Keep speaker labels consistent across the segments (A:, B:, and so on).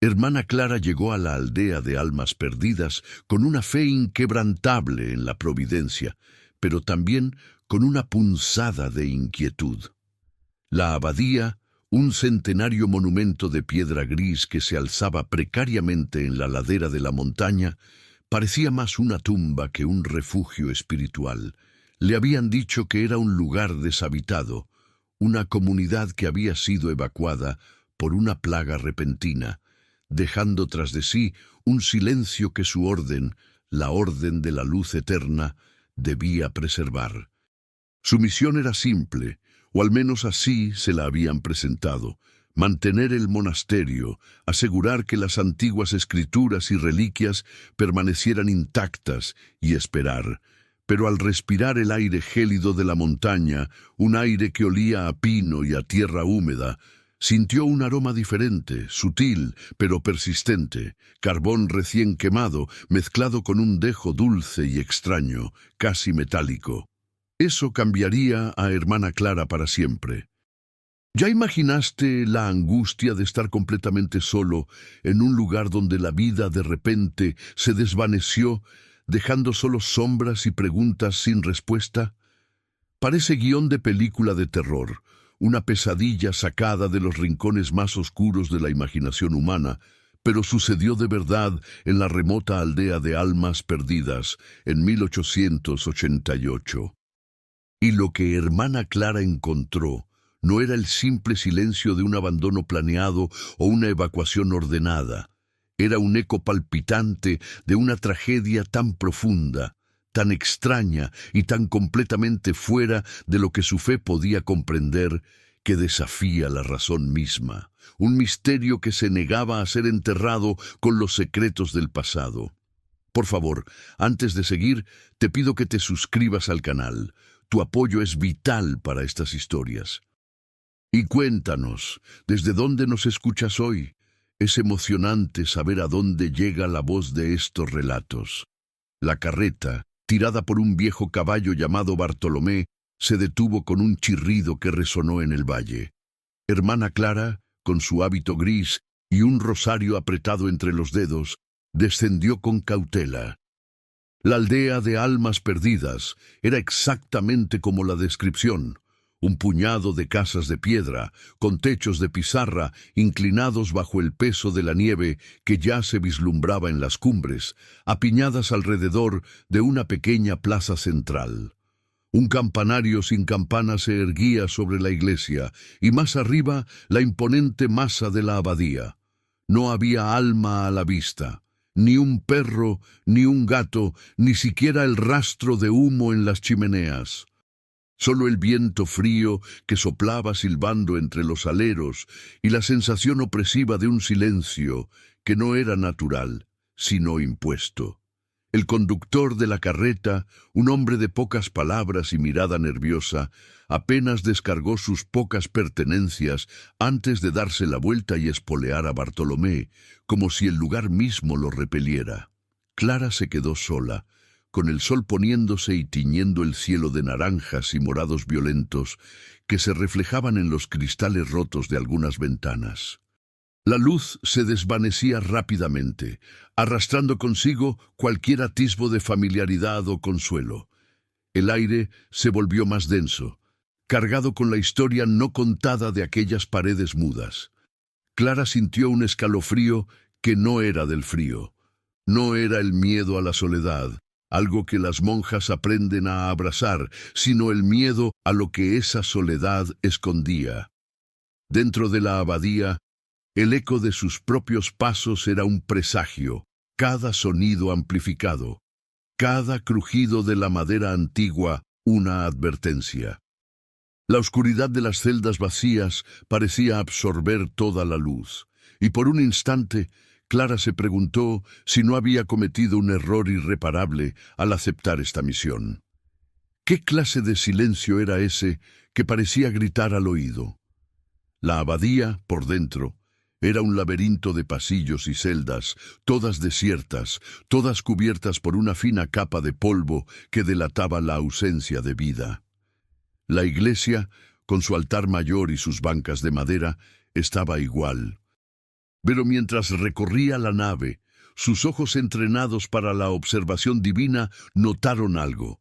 A: Hermana Clara llegó a la aldea de Almas Perdidas con una fe inquebrantable en la providencia, pero también con una punzada de inquietud. La abadía, un centenario monumento de piedra gris que se alzaba precariamente en la ladera de la montaña, parecía más una tumba que un refugio espiritual. Le habían dicho que era un lugar deshabitado, una comunidad que había sido evacuada por una plaga repentina, dejando tras de sí un silencio que su orden, la orden de la luz eterna, debía preservar. Su misión era simple, o al menos así se la habían presentado: mantener el monasterio, asegurar que las antiguas escrituras y reliquias permanecieran intactas y esperar. Pero al respirar el aire gélido de la montaña, un aire que olía a pino y a tierra húmeda, sintió un aroma diferente, sutil, pero persistente, carbón recién quemado, mezclado con un dejo dulce y extraño, casi metálico. Eso cambiaría a Hermana Clara para siempre. ¿Ya imaginaste la angustia de estar completamente solo en un lugar donde la vida de repente se desvaneció, dejando solo sombras y preguntas sin respuesta? Parece guión de película de terror, una pesadilla sacada de los rincones más oscuros de la imaginación humana, pero sucedió de verdad en la remota aldea de Almas Perdidas en 1888. Y lo que Hermana Clara encontró no era el simple silencio de un abandono planeado o una evacuación ordenada. Era un eco palpitante de una tragedia tan profunda, tan extraña y tan completamente fuera de lo que su fe podía comprender, que desafía la razón misma. Un misterio que se negaba a ser enterrado con los secretos del pasado. Por favor, antes de seguir, te pido que te suscribas al canal. Tu apoyo es vital para estas historias. Y cuéntanos, ¿desde dónde nos escuchas hoy? Es emocionante saber a dónde llega la voz de estos relatos. La carreta, tirada por un viejo caballo llamado Bartolomé, se detuvo con un chirrido que resonó en el valle. Hermana Clara, con su hábito gris y un rosario apretado entre los dedos, descendió con cautela. La aldea de Almas Perdidas era exactamente como la descripción: un puñado de casas de piedra, con techos de pizarra, inclinados bajo el peso de la nieve que ya se vislumbraba en las cumbres, apiñadas alrededor de una pequeña plaza central. Un campanario sin campana se erguía sobre la iglesia, y más arriba la imponente masa de la abadía. No había alma a la vista, ni un perro, ni un gato, ni siquiera el rastro de humo en las chimeneas. Solo el viento frío que soplaba silbando entre los aleros y la sensación opresiva de un silencio que no era natural, sino impuesto. El conductor de la carreta, un hombre de pocas palabras y mirada nerviosa, apenas descargó sus pocas pertenencias antes de darse la vuelta y espolear a Bartolomé, como si el lugar mismo lo repeliera. Clara se quedó sola, con el sol poniéndose y tiñendo el cielo de naranjas y morados violentos que se reflejaban en los cristales rotos de algunas ventanas. La luz se desvanecía rápidamente, arrastrando consigo cualquier atisbo de familiaridad o consuelo. El aire se volvió más denso, cargado con la historia no contada de aquellas paredes mudas. Clara sintió un escalofrío que no era del frío. No era el miedo a la soledad, algo que las monjas aprenden a abrazar, sino el miedo a lo que esa soledad escondía. Dentro de la abadía, el eco de sus propios pasos era un presagio, cada sonido amplificado, cada crujido de la madera antigua una advertencia. La oscuridad de las celdas vacías parecía absorber toda la luz, y por un instante Clara se preguntó si no había cometido un error irreparable al aceptar esta misión. ¿Qué clase de silencio era ese que parecía gritar al oído? La abadía, por dentro, era un laberinto de pasillos y celdas, todas desiertas, todas cubiertas por una fina capa de polvo que delataba la ausencia de vida. La iglesia, con su altar mayor y sus bancas de madera, estaba igual. Pero mientras recorría la nave, sus ojos entrenados para la observación divina notaron algo.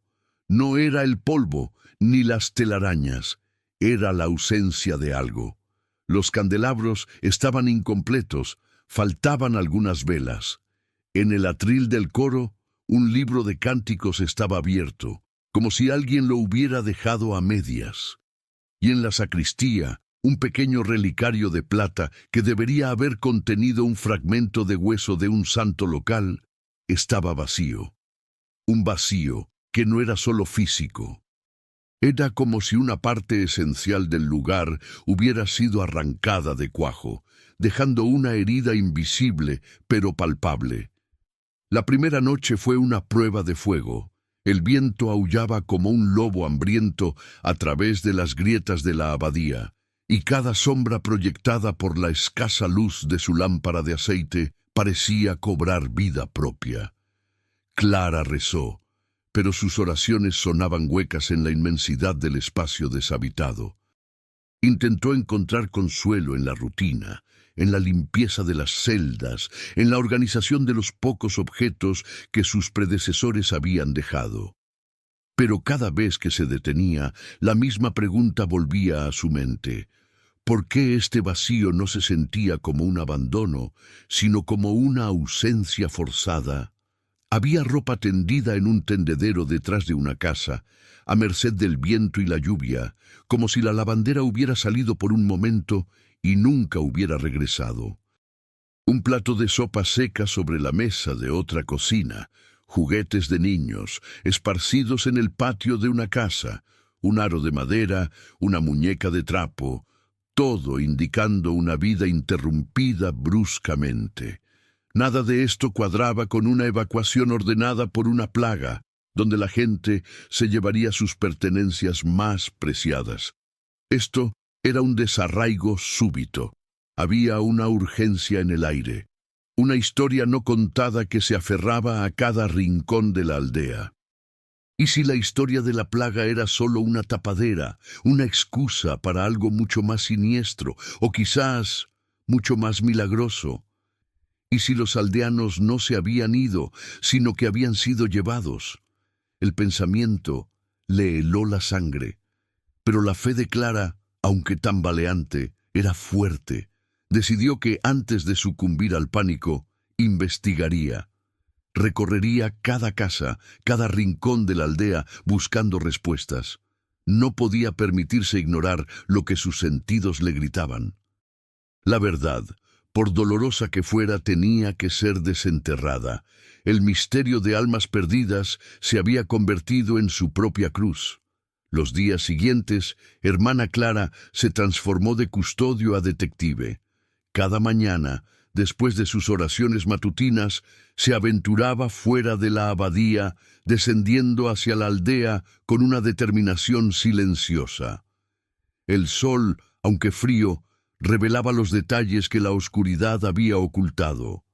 A: No era el polvo ni las telarañas, era la ausencia de algo. Los candelabros estaban incompletos, faltaban algunas velas. En el atril del coro, un libro de cánticos estaba abierto, como si alguien lo hubiera dejado a medias. Y en la sacristía, un pequeño relicario de plata que debería haber contenido un fragmento de hueso de un santo local, estaba vacío. Un vacío que no era solo físico. Era como si una parte esencial del lugar hubiera sido arrancada de cuajo, dejando una herida invisible pero palpable. La primera noche fue una prueba de fuego. El viento aullaba como un lobo hambriento a través de las grietas de la abadía, y cada sombra proyectada por la escasa luz de su lámpara de aceite parecía cobrar vida propia. Clara rezó, pero sus oraciones sonaban huecas en la inmensidad del espacio deshabitado. Intentó encontrar consuelo en la rutina, en la limpieza de las celdas, en la organización de los pocos objetos que sus predecesores habían dejado. Pero cada vez que se detenía, la misma pregunta volvía a su mente. ¿Por qué este vacío no se sentía como un abandono, sino como una ausencia forzada? Había ropa tendida en un tendedero detrás de una casa, a merced del viento y la lluvia, como si la lavandera hubiera salido por un momento y nunca hubiera regresado. Un plato de sopa seca sobre la mesa de otra cocina, juguetes de niños, esparcidos en el patio de una casa, un aro de madera, una muñeca de trapo, todo indicando una vida interrumpida bruscamente. Nada de esto cuadraba con una evacuación ordenada por una plaga, donde la gente se llevaría sus pertenencias más preciadas. Esto era un desarraigo súbito. Había una urgencia en el aire, una historia no contada que se aferraba a cada rincón de la aldea. ¿Y si la historia de la plaga era solo una tapadera, una excusa para algo mucho más siniestro, o quizás mucho más milagroso? ¿Y si los aldeanos no se habían ido, sino que habían sido llevados? El pensamiento le heló la sangre, pero la fe de Clara, aunque tambaleante, era fuerte. Decidió que antes de sucumbir al pánico, investigaría. Recorrería cada casa, cada rincón de la aldea, buscando respuestas. No podía permitirse ignorar lo que sus sentidos le gritaban. La verdad, por dolorosa que fuera, tenía que ser desenterrada. El misterio de almas perdidas se había convertido en su propia cruz. Los días siguientes, hermana Clara se transformó de custodio a detective. Cada mañana, después de sus oraciones matutinas, se aventuraba fuera de la abadía, descendiendo hacia la aldea con una determinación silenciosa. El sol, aunque frío, revelaba los detalles que la oscuridad había ocultado.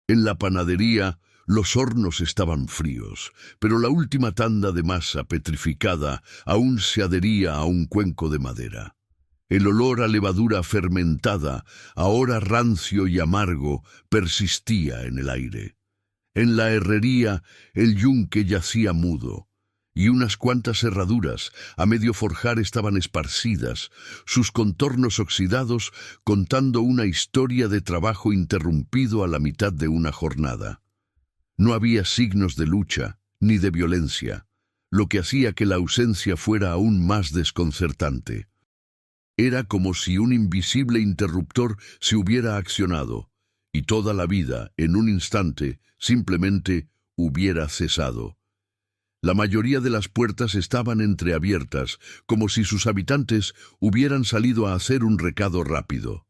A: En la panadería, los hornos estaban fríos, pero la última tanda de masa petrificada aún se adhería a un cuenco de madera. El olor a levadura fermentada, ahora rancio y amargo, persistía en el aire. En la herrería, el yunque yacía mudo, y unas cuantas herraduras, a medio forjar, estaban esparcidas, sus contornos oxidados, contando una historia de trabajo interrumpido a la mitad de una jornada. No había signos de lucha, ni de violencia, lo que hacía que la ausencia fuera aún más desconcertante. Era como si un invisible interruptor se hubiera accionado, y toda la vida, en un instante, simplemente hubiera cesado. La mayoría de las puertas estaban entreabiertas, como si sus habitantes hubieran salido a hacer un recado rápido.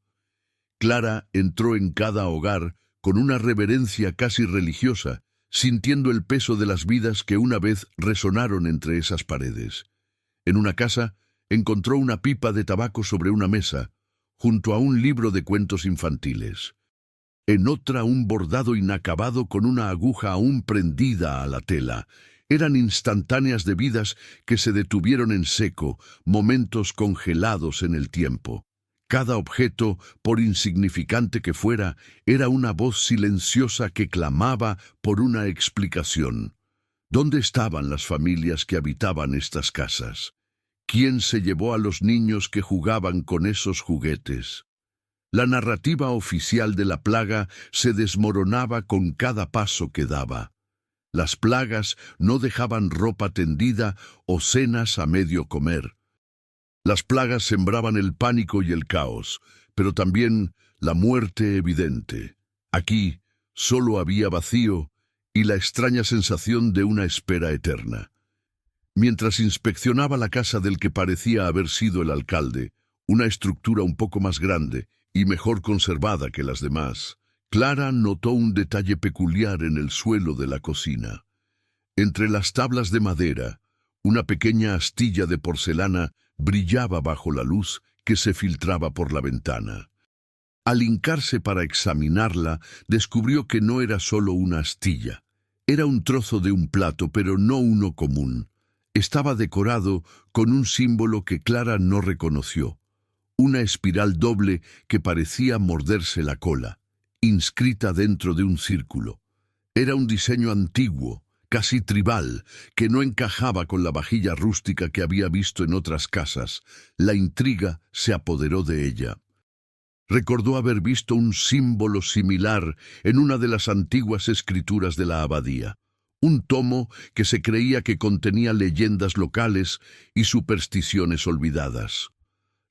A: Clara entró en cada hogar con una reverencia casi religiosa, sintiendo el peso de las vidas que una vez resonaron entre esas paredes. En una casa, encontró una pipa de tabaco sobre una mesa, junto a un libro de cuentos infantiles. En otra, un bordado inacabado con una aguja aún prendida a la tela. Eran instantáneas de vidas que se detuvieron en seco, momentos congelados en el tiempo. Cada objeto, por insignificante que fuera, era una voz silenciosa que clamaba por una explicación. ¿Dónde estaban las familias que habitaban estas casas? ¿Quién se llevó a los niños que jugaban con esos juguetes? La narrativa oficial de la plaga se desmoronaba con cada paso que daba. Las plagas no dejaban ropa tendida o cenas a medio comer. Las plagas sembraban el pánico y el caos, pero también la muerte evidente. Aquí solo había vacío y la extraña sensación de una espera eterna. Mientras inspeccionaba la casa del que parecía haber sido el alcalde, una estructura un poco más grande y mejor conservada que las demás, Clara notó un detalle peculiar en el suelo de la cocina. Entre las tablas de madera, una pequeña astilla de porcelana brillaba bajo la luz que se filtraba por la ventana. Al hincarse para examinarla, descubrió que no era solo una astilla. Era un trozo de un plato, pero no uno común. Estaba decorado con un símbolo que Clara no reconoció. Una espiral doble que parecía morderse la cola, inscrita dentro de un círculo. Era un diseño antiguo, casi tribal, que no encajaba con la vajilla rústica que había visto en otras casas. La intriga se apoderó de ella. Recordó haber visto un símbolo similar en una de las antiguas escrituras de la abadía. Un tomo que se creía que contenía leyendas locales y supersticiones olvidadas.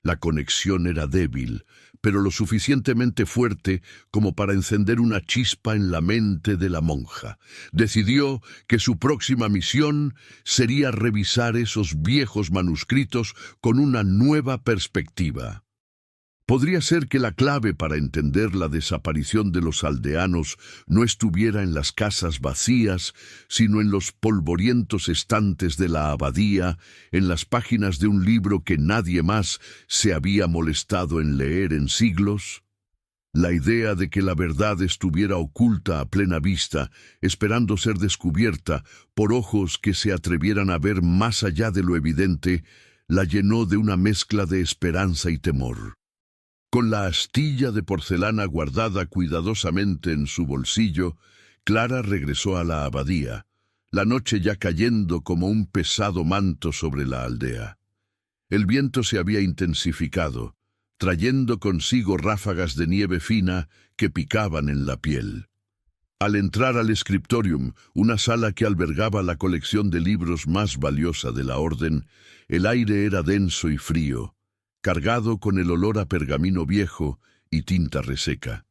A: La conexión era débil, pero lo suficientemente fuerte como para encender una chispa en la mente de la monja. Decidió que su próxima misión sería revisar esos viejos manuscritos con una nueva perspectiva. Podría ser que la clave para entender la desaparición de los aldeanos no estuviera en las casas vacías, sino en los polvorientos estantes de la abadía, en las páginas de un libro que nadie más se había molestado en leer en siglos. La idea de que la verdad estuviera oculta a plena vista, esperando ser descubierta por ojos que se atrevieran a ver más allá de lo evidente, la llenó de una mezcla de esperanza y temor. Con la astilla de porcelana guardada cuidadosamente en su bolsillo, Clara regresó a la abadía, la noche ya cayendo como un pesado manto sobre la aldea. El viento se había intensificado, trayendo consigo ráfagas de nieve fina que picaban en la piel. Al entrar al scriptorium, una sala que albergaba la colección de libros más valiosa de la orden, el aire era denso y frío, cargado con el olor a pergamino viejo y tinta reseca.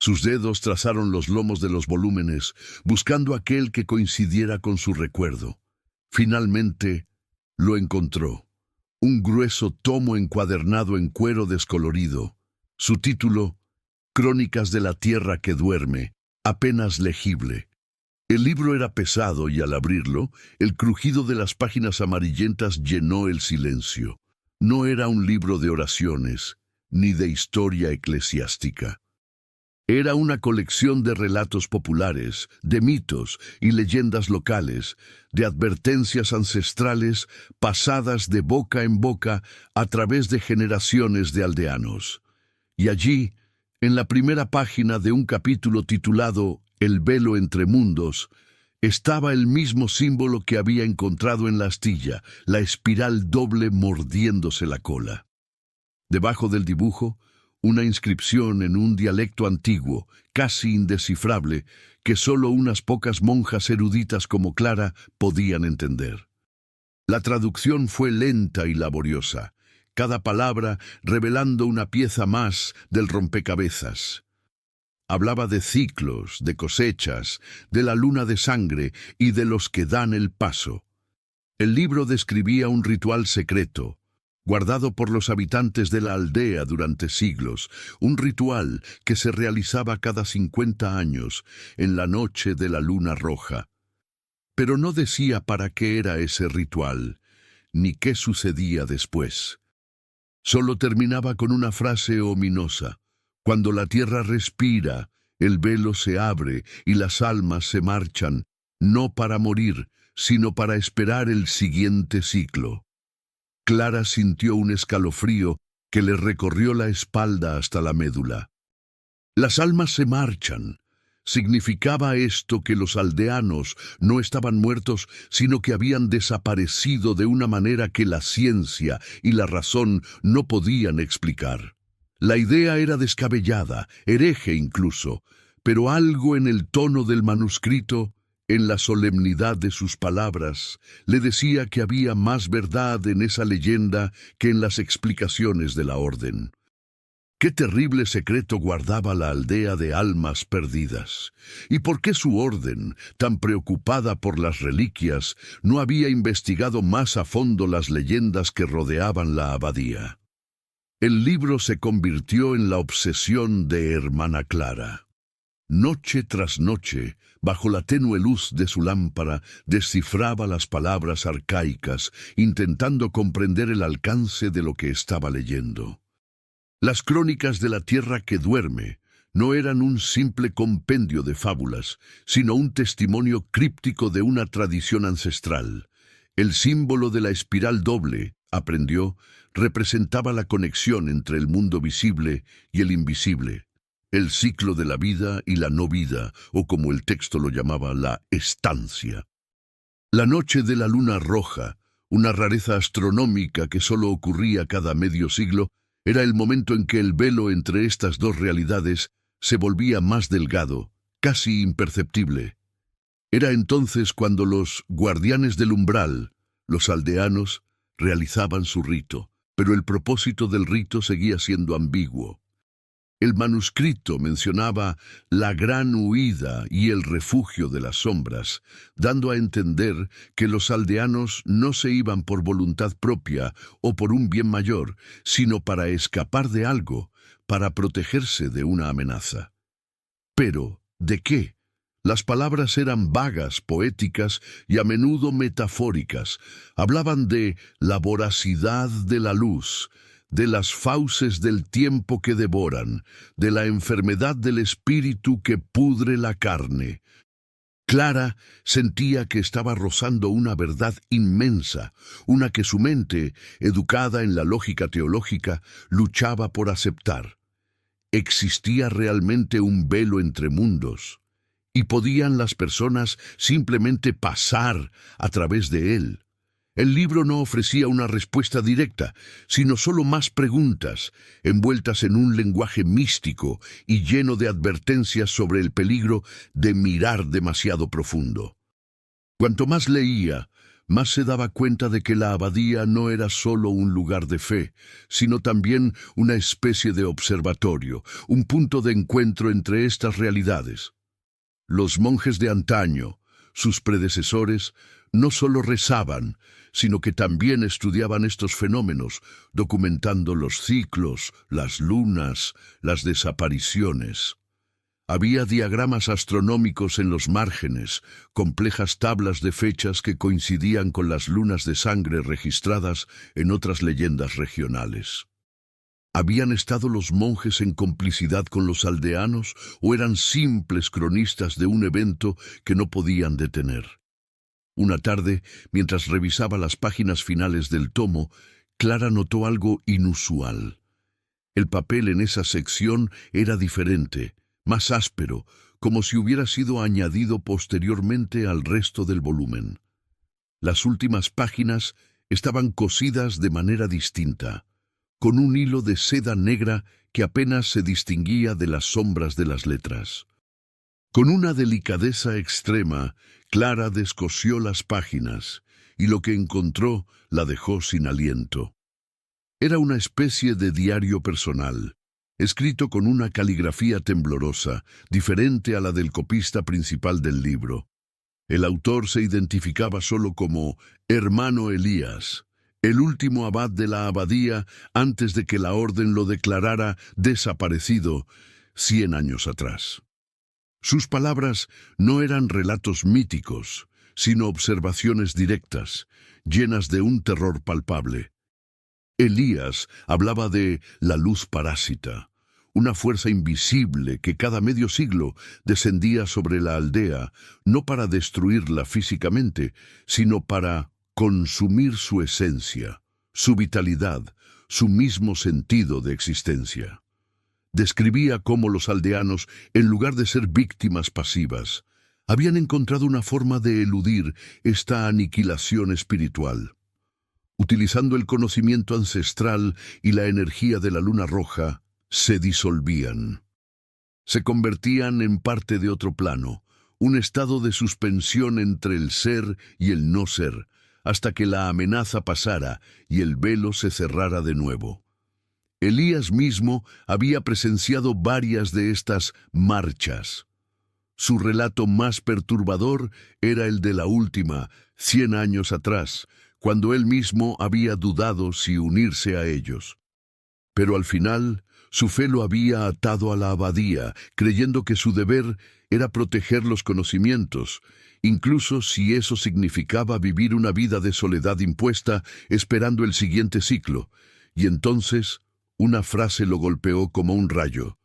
A: Sus dedos trazaron los lomos de los volúmenes, buscando aquel que coincidiera con su recuerdo. Finalmente, lo encontró. Un grueso tomo encuadernado en cuero descolorido. Su título, Crónicas de la Tierra que Duerme, apenas legible. El libro era pesado y al abrirlo, el crujido de las páginas amarillentas llenó el silencio. No era un libro de oraciones, ni de historia eclesiástica. Era una colección de relatos populares, de mitos y leyendas locales, de advertencias ancestrales pasadas de boca en boca a través de generaciones de aldeanos. Y allí, en la primera página de un capítulo titulado El velo entre mundos, estaba el mismo símbolo que había encontrado en la astilla, la espiral doble mordiéndose la cola. Debajo del dibujo, una inscripción en un dialecto antiguo, casi indescifrable, que solo unas pocas monjas eruditas como Clara podían entender. La traducción fue lenta y laboriosa, cada palabra revelando una pieza más del rompecabezas. Hablaba de ciclos, de cosechas, de la luna de sangre y de los que dan el paso. El libro describía un ritual secreto, guardado por los habitantes de la aldea durante siglos, un ritual que se realizaba cada 50 años, en la noche de la luna roja. Pero no decía para qué era ese ritual, ni qué sucedía después. Solo terminaba con una frase ominosa. Cuando la tierra respira, el velo se abre y las almas se marchan, no para morir, sino para esperar el siguiente ciclo. Clara sintió un escalofrío que le recorrió la espalda hasta la médula. Las almas se marchan. Significaba esto que los aldeanos no estaban muertos, sino que habían desaparecido de una manera que la ciencia y la razón no podían explicar. La idea era descabellada, hereje incluso, pero algo en el tono del manuscrito, en la solemnidad de sus palabras, le decía que había más verdad en esa leyenda que en las explicaciones de la orden. ¿Qué terrible secreto guardaba la aldea de almas perdidas? ¿Y por qué su orden, tan preocupada por las reliquias, no había investigado más a fondo las leyendas que rodeaban la abadía? El libro se convirtió en la obsesión de Hermana Clara. Noche tras noche, bajo la tenue luz de su lámpara, descifraba las palabras arcaicas, intentando comprender el alcance de lo que estaba leyendo. Las crónicas de la tierra que duerme no eran un simple compendio de fábulas, sino un testimonio críptico de una tradición ancestral. El símbolo de la espiral doble, aprendió, representaba la conexión entre el mundo visible y el invisible, el ciclo de la vida y la no vida, o como el texto lo llamaba, la estancia. La noche de la luna roja, una rareza astronómica que solo ocurría cada medio siglo, era el momento en que el velo entre estas dos realidades se volvía más delgado, casi imperceptible. Era entonces cuando los guardianes del umbral, los aldeanos, realizaban su rito, pero el propósito del rito seguía siendo ambiguo. El manuscrito mencionaba la gran huida y el refugio de las sombras, dando a entender que los aldeanos no se iban por voluntad propia o por un bien mayor, sino para escapar de algo, para protegerse de una amenaza. Pero, ¿de qué? Las palabras eran vagas, poéticas y a menudo metafóricas. Hablaban de la voracidad de la luz, de las fauces del tiempo que devoran, de la enfermedad del espíritu que pudre la carne. Clara sentía que estaba rozando una verdad inmensa, una que su mente, educada en la lógica teológica, luchaba por aceptar. ¿Existía realmente un velo entre mundos? ¿Y podían las personas simplemente pasar a través de él? El libro no ofrecía una respuesta directa, sino solo más preguntas, envueltas en un lenguaje místico y lleno de advertencias sobre el peligro de mirar demasiado profundo. Cuanto más leía, más se daba cuenta de que la abadía no era solo un lugar de fe, sino también una especie de observatorio, un punto de encuentro entre estas realidades. Los monjes de antaño, sus predecesores, no solo rezaban, sino que también estudiaban estos fenómenos, documentando los ciclos, las lunas, las desapariciones. Había diagramas astronómicos en los márgenes, complejas tablas de fechas que coincidían con las lunas de sangre registradas en otras leyendas regionales. ¿Habían estado los monjes en complicidad con los aldeanos o eran simples cronistas de un evento que no podían detener? Una tarde, mientras revisaba las páginas finales del tomo, Clara notó algo inusual. El papel en esa sección era diferente, más áspero, como si hubiera sido añadido posteriormente al resto del volumen. Las últimas páginas estaban cosidas de manera distinta, con un hilo de seda negra que apenas se distinguía de las sombras de las letras. Con una delicadeza extrema, Clara descosió las páginas, y lo que encontró la dejó sin aliento. Era una especie de diario personal, escrito con una caligrafía temblorosa, diferente a la del copista principal del libro. El autor se identificaba solo como Hermano Elías, el último abad de la abadía antes de que la orden lo declarara desaparecido 100 años atrás. Sus palabras no eran relatos míticos, sino observaciones directas, llenas de un terror palpable. Elías hablaba de la luz parásita, una fuerza invisible que cada medio siglo descendía sobre la aldea, no para destruirla físicamente, sino para consumir su esencia, su vitalidad, su mismo sentido de existencia. Describía cómo los aldeanos, en lugar de ser víctimas pasivas, habían encontrado una forma de eludir esta aniquilación espiritual. Utilizando el conocimiento ancestral y la energía de la luna roja, se disolvían. Se convertían en parte de otro plano, un estado de suspensión entre el ser y el no ser, hasta que la amenaza pasara y el velo se cerrara de nuevo. Elías mismo había presenciado varias de estas marchas. Su relato más perturbador era el de la última, 100 años atrás, cuando él mismo había dudado si unirse a ellos. Pero al final, su fe lo había atado a la abadía, creyendo que su deber era proteger los conocimientos, incluso si eso significaba vivir una vida de soledad impuesta, esperando el siguiente ciclo. Y entonces, una frase lo golpeó como un rayo.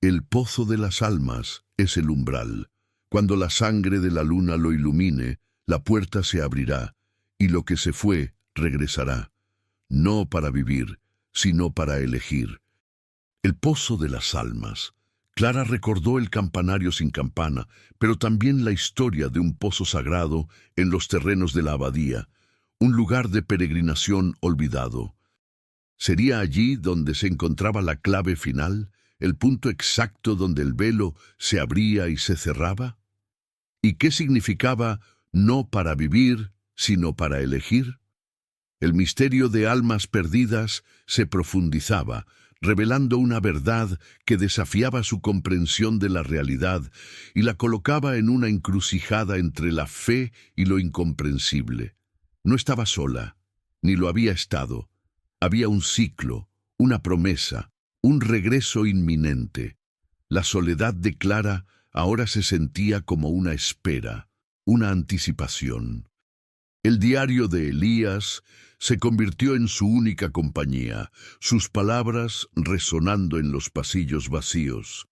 A: El pozo de las almas es el umbral. Cuando la sangre de la luna lo ilumine, la puerta se abrirá, y lo que se fue regresará, no para vivir, sino para elegir. El pozo de las almas. Clara recordó el campanario sin campana, pero también la historia de un pozo sagrado en los terrenos de la abadía, un lugar de peregrinación olvidado. ¿Sería allí donde se encontraba la clave final, el punto exacto donde el velo se abría y se cerraba? ¿Y qué significaba no para vivir, sino para elegir? El misterio de almas perdidas se profundizaba, revelando una verdad que desafiaba su comprensión de la realidad y la colocaba en una encrucijada entre la fe y lo incomprensible. No estaba sola, ni lo había estado. Había un ciclo, una promesa, un regreso inminente. La soledad de Clara ahora se sentía como una espera, una anticipación. El diario de Elías se convirtió en su única compañía, sus palabras resonando en los pasillos vacíos.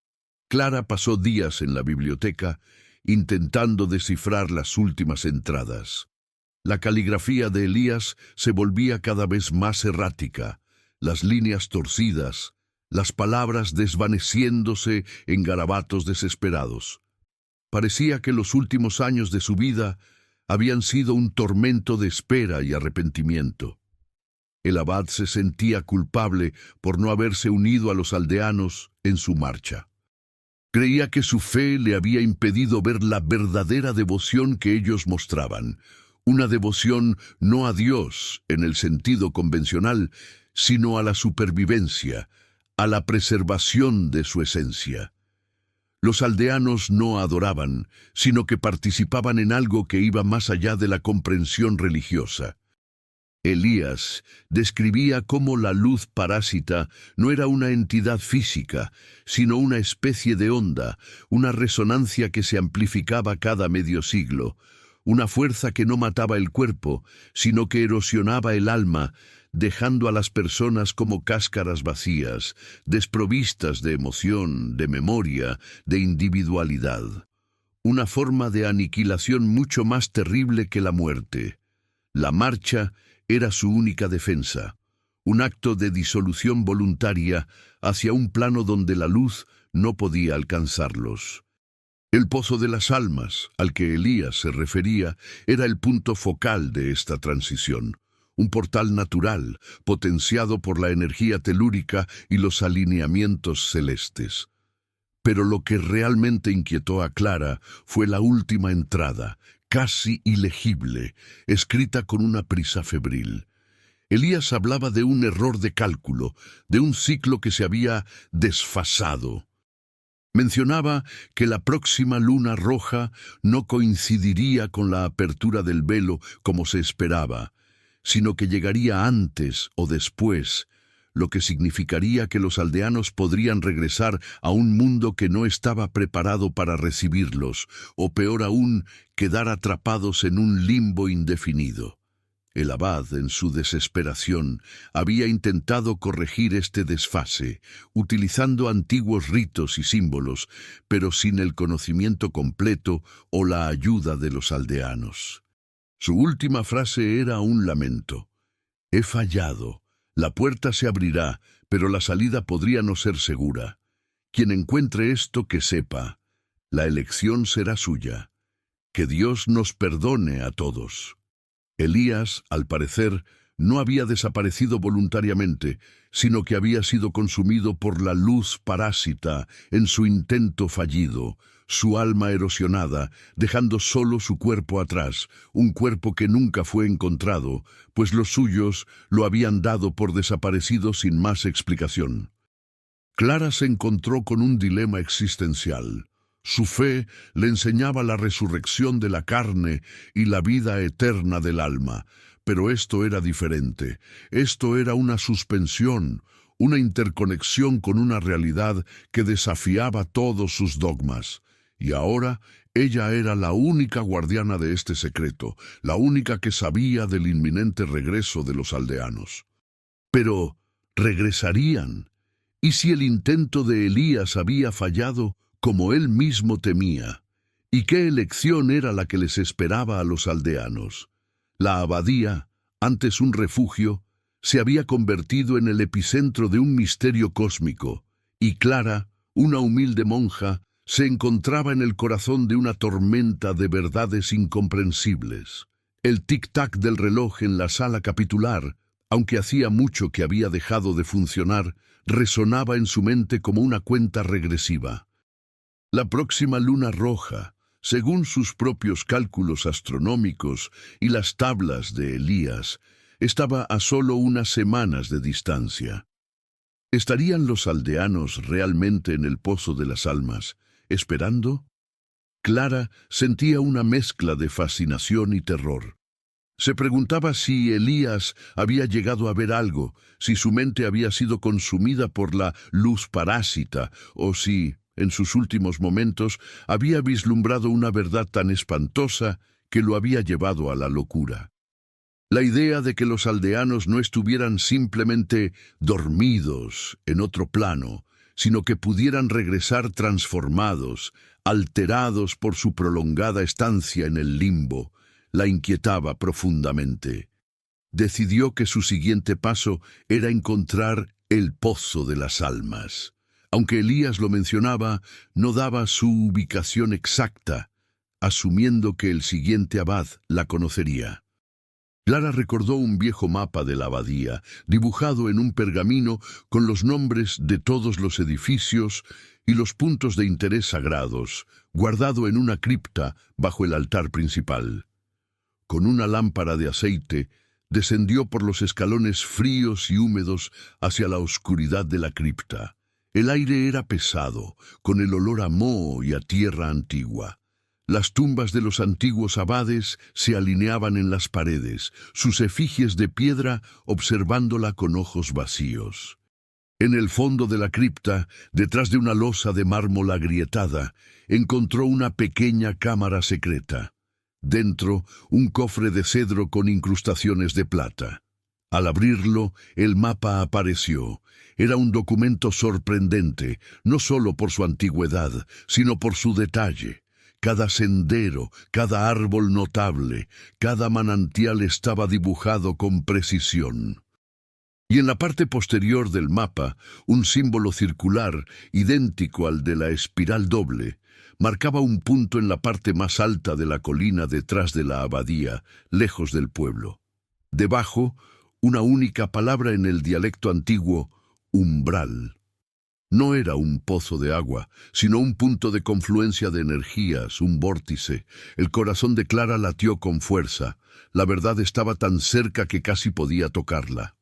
A: Clara pasó días en la biblioteca intentando descifrar las últimas entradas. La caligrafía de Elías se volvía cada vez más errática, las líneas torcidas, las palabras desvaneciéndose en garabatos desesperados. Parecía que los últimos años de su vida habían sido un tormento de espera y arrepentimiento. El abad se sentía culpable por no haberse unido a los aldeanos en su marcha. Creía que su fe le había impedido ver la verdadera devoción que ellos mostraban, una devoción no a Dios en el sentido convencional, sino a la supervivencia, a la preservación de su esencia. Los aldeanos no adoraban, sino que participaban en algo que iba más allá de la comprensión religiosa. Elías describía cómo la luz parásita no era una entidad física, sino una especie de onda, una resonancia que se amplificaba cada medio siglo, una fuerza que no mataba el cuerpo, sino que erosionaba el alma, dejando a las personas como cáscaras vacías, desprovistas de emoción, de memoria, de individualidad. Una forma de aniquilación mucho más terrible que la muerte. La marcha era su única defensa, un acto de disolución voluntaria hacia un plano donde la luz no podía alcanzarlos. El pozo de las almas, al que Elías se refería, era el punto focal de esta transición. Un portal natural, potenciado por la energía telúrica y los alineamientos celestes. Pero lo que realmente inquietó a Clara fue la última entrada, casi ilegible, escrita con una prisa febril. Elías hablaba de un error de cálculo, de un ciclo que se había desfasado. Mencionaba que la próxima luna roja no coincidiría con la apertura del velo como se esperaba, sino que llegaría antes o después, lo que significaría que los aldeanos podrían regresar a un mundo que no estaba preparado para recibirlos, o peor aún, quedar atrapados en un limbo indefinido. El abad, en su desesperación, había intentado corregir este desfase, utilizando antiguos ritos y símbolos, pero sin el conocimiento completo o la ayuda de los aldeanos. Su última frase era un lamento. «He fallado, La puerta se abrirá, pero la salida podría no ser segura. Quien encuentre esto, que sepa, la elección será suya. Que Dios nos perdone a todos. Elías, al parecer, no había desaparecido voluntariamente, sino que había sido consumido por la luz parásita en su intento fallido, su alma erosionada, dejando solo su cuerpo atrás, un cuerpo que nunca fue encontrado, pues los suyos lo habían dado por desaparecido sin más explicación. Clara se encontró con un dilema existencial. Su fe le enseñaba la resurrección de la carne y la vida eterna del alma, pero esto era diferente. Esto era una suspensión, una interconexión con una realidad que desafiaba todos sus dogmas. Y ahora ella era la única guardiana de este secreto, la única que sabía del inminente regreso de los aldeanos. Pero, ¿regresarían? ¿Y si el intento de Elías había fallado, como él mismo temía? ¿Y qué elección era la que les esperaba a los aldeanos? La abadía, antes un refugio, se había convertido en el epicentro de un misterio cósmico, y Clara, una humilde monja, se encontraba en el corazón de una tormenta de verdades incomprensibles. El tic-tac del reloj en la sala capitular, aunque hacía mucho que había dejado de funcionar, resonaba en su mente como una cuenta regresiva. La próxima luna roja, según sus propios cálculos astronómicos y las tablas de Elías, estaba a solo unas semanas de distancia. ¿Estarían los aldeanos realmente en el pozo de las almas, esperando? Clara sentía una mezcla de fascinación y terror. Se preguntaba si Elías había llegado a ver algo, si su mente había sido consumida por la luz parásita, o si, en sus últimos momentos, había vislumbrado una verdad tan espantosa que lo había llevado a la locura. La idea de que los aldeanos no estuvieran simplemente dormidos en otro plano, sino que pudieran regresar transformados, alterados por su prolongada estancia en el limbo, la inquietaba profundamente. Decidió que su siguiente paso era encontrar el pozo de las almas. Aunque Elías lo mencionaba, no daba su ubicación exacta, asumiendo que el siguiente abad la conocería. Clara recordó un viejo mapa de la abadía, dibujado en un pergamino con los nombres de todos los edificios y los puntos de interés sagrados, guardado en una cripta bajo el altar principal. Con una lámpara de aceite, descendió por los escalones fríos y húmedos hacia la oscuridad de la cripta. El aire era pesado, con el olor a moho y a tierra antigua. Las tumbas de los antiguos abades se alineaban en las paredes, sus efigies de piedra observándola con ojos vacíos. En el fondo de la cripta, detrás de una losa de mármol agrietada, encontró una pequeña cámara secreta. Dentro, un cofre de cedro con incrustaciones de plata. Al abrirlo, el mapa apareció. Era un documento sorprendente, no solo por su antigüedad, sino por su detalle. Cada sendero, cada árbol notable, cada manantial estaba dibujado con precisión. Y en la parte posterior del mapa, un símbolo circular, idéntico al de la espiral doble, marcaba un punto en la parte más alta de la colina detrás de la abadía, lejos del pueblo. Debajo, una única palabra en el dialecto antiguo, umbral. No era un pozo de agua, sino un punto de confluencia de energías, un vórtice. El corazón de Clara latió con fuerza. La verdad estaba tan cerca que casi podía tocarla.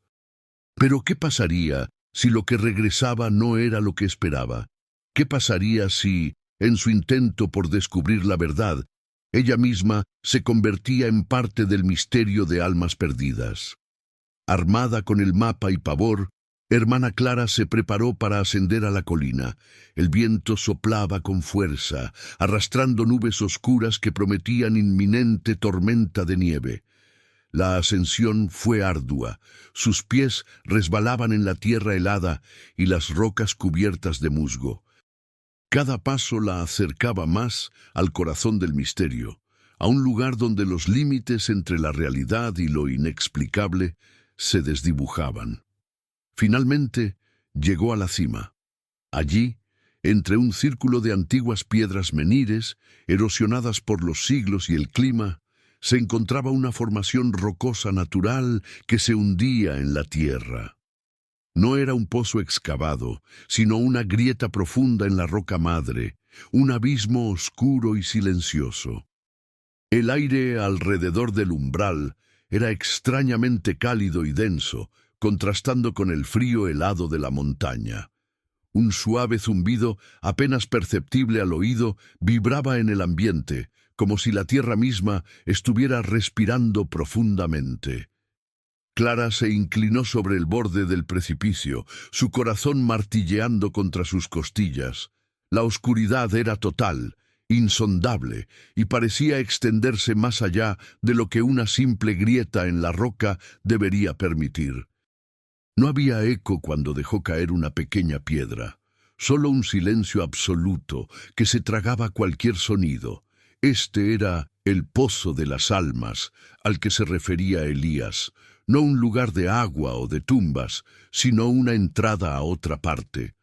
A: Pero ¿qué pasaría si lo que regresaba no era lo que esperaba? ¿Qué pasaría si, en su intento por descubrir la verdad, ella misma se convertía en parte del misterio de almas perdidas? Armada con el mapa y pavor, hermana Clara se preparó para ascender a la colina. El viento soplaba con fuerza, arrastrando nubes oscuras que prometían inminente tormenta de nieve. La ascensión fue ardua, sus pies resbalaban en la tierra helada y las rocas cubiertas de musgo. Cada paso la acercaba más al corazón del misterio, a un lugar donde los límites entre la realidad y lo inexplicable se desdibujaban. Finalmente, llegó a la cima. Allí, entre un círculo de antiguas piedras menires, erosionadas por los siglos y el clima, se encontraba una formación rocosa natural que se hundía en la tierra. No era un pozo excavado, sino una grieta profunda en la roca madre, un abismo oscuro y silencioso. El aire alrededor del umbral era extrañamente cálido y denso, contrastando con el frío helado de la montaña. Un suave zumbido, apenas perceptible al oído, vibraba en el ambiente, como si la tierra misma estuviera respirando profundamente. Clara se inclinó sobre el borde del precipicio, su corazón martilleando contra sus costillas. La oscuridad era total, insondable, y parecía extenderse más allá de lo que una simple grieta en la roca debería permitir. No había eco cuando dejó caer una pequeña piedra, solo un silencio absoluto que se tragaba cualquier sonido. Este era el pozo de las almas al que se refería Elías, no un lugar de agua o de tumbas, sino una entrada a otra parte,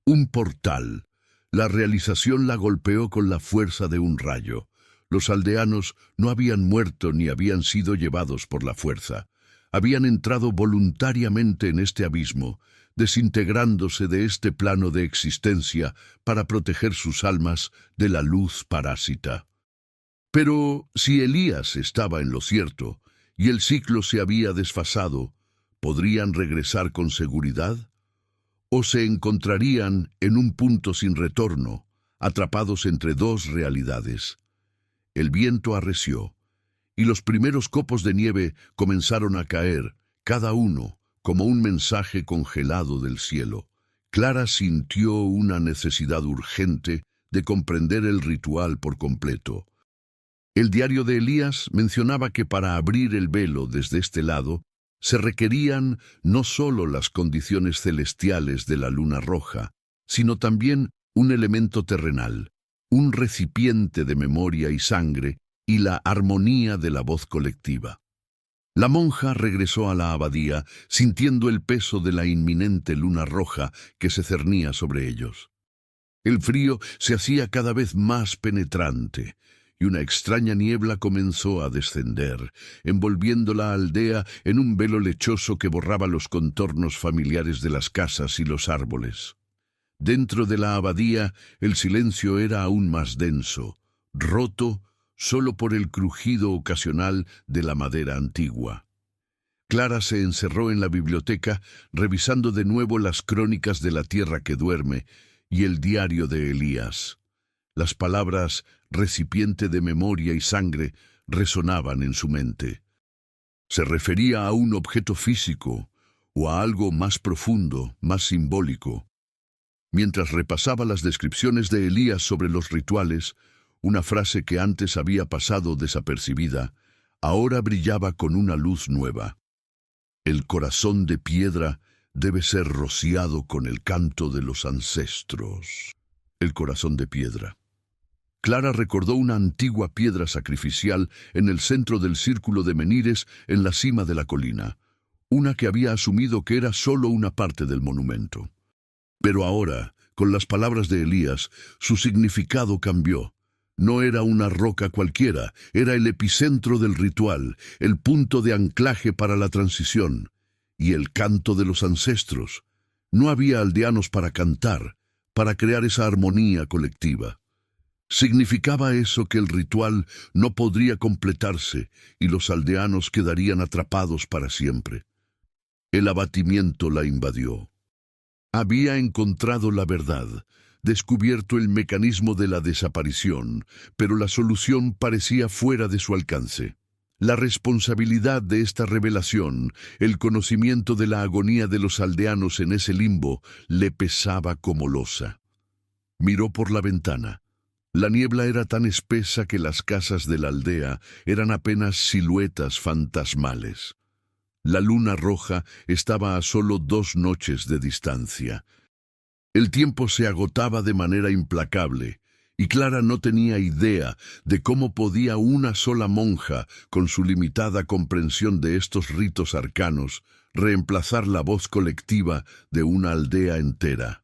A: un portal. La realización la golpeó con la fuerza de un rayo. Los aldeanos no habían muerto ni habían sido llevados por la fuerza. Habían entrado voluntariamente en este abismo, desintegrándose de este plano de existencia para proteger sus almas de la luz parásita. Pero si Elías estaba en lo cierto y el ciclo se había desfasado, ¿podrían regresar con seguridad? ¿O se encontrarían en un punto sin retorno, atrapados entre dos realidades? El viento arreció, y los primeros copos de nieve comenzaron a caer, cada uno como un mensaje congelado del cielo. Clara sintió una necesidad urgente de comprender el ritual por completo. El diario de Elías mencionaba que para abrir el velo desde este lado se requerían no solo las condiciones celestiales de la luna roja, sino también un elemento terrenal, un recipiente de memoria y sangre y la armonía de la voz colectiva. La monja regresó a la abadía sintiendo el peso de la inminente luna roja que se cernía sobre ellos. El frío se hacía cada vez más penetrante, y una extraña niebla comenzó a descender, envolviendo la aldea en un velo lechoso que borraba los contornos familiares de las casas y los árboles. Dentro de la abadía, el silencio era aún más denso, roto solo por el crujido ocasional de la madera antigua. Clara se encerró en la biblioteca, revisando de nuevo las crónicas de la tierra que duerme y el diario de Elías. Las palabras recipiente de memoria y sangre resonaban en su mente. Se refería a un objeto físico o a algo más profundo, más simbólico. Mientras repasaba las descripciones de Elías sobre los rituales, una frase que antes había pasado desapercibida, ahora brillaba con una luz nueva. El corazón de piedra debe ser rociado con el canto de los ancestros. El corazón de piedra. Clara recordó una antigua piedra sacrificial en el centro del círculo de menires en la cima de la colina, una que había asumido que era solo una parte del monumento. Pero ahora, con las palabras de Elías, su significado cambió. No era una roca cualquiera, era el epicentro del ritual, el punto de anclaje para la transición, y el canto de los ancestros. No había aldeanos para cantar, para crear esa armonía colectiva. Significaba eso que el ritual no podría completarse y los aldeanos quedarían atrapados para siempre. El abatimiento la invadió. Había encontrado la verdad, descubierto el mecanismo de la desaparición, pero la solución parecía fuera de su alcance. La responsabilidad de esta revelación, el conocimiento de la agonía de los aldeanos en ese limbo, le pesaba como losa. Miró por la ventana. La niebla era tan espesa que las casas de la aldea eran apenas siluetas fantasmales. La luna roja estaba a solo 2 noches de distancia. El tiempo se agotaba de manera implacable, y Clara no tenía idea de cómo podía una sola monja, con su limitada comprensión de estos ritos arcanos, reemplazar la voz colectiva de una aldea entera.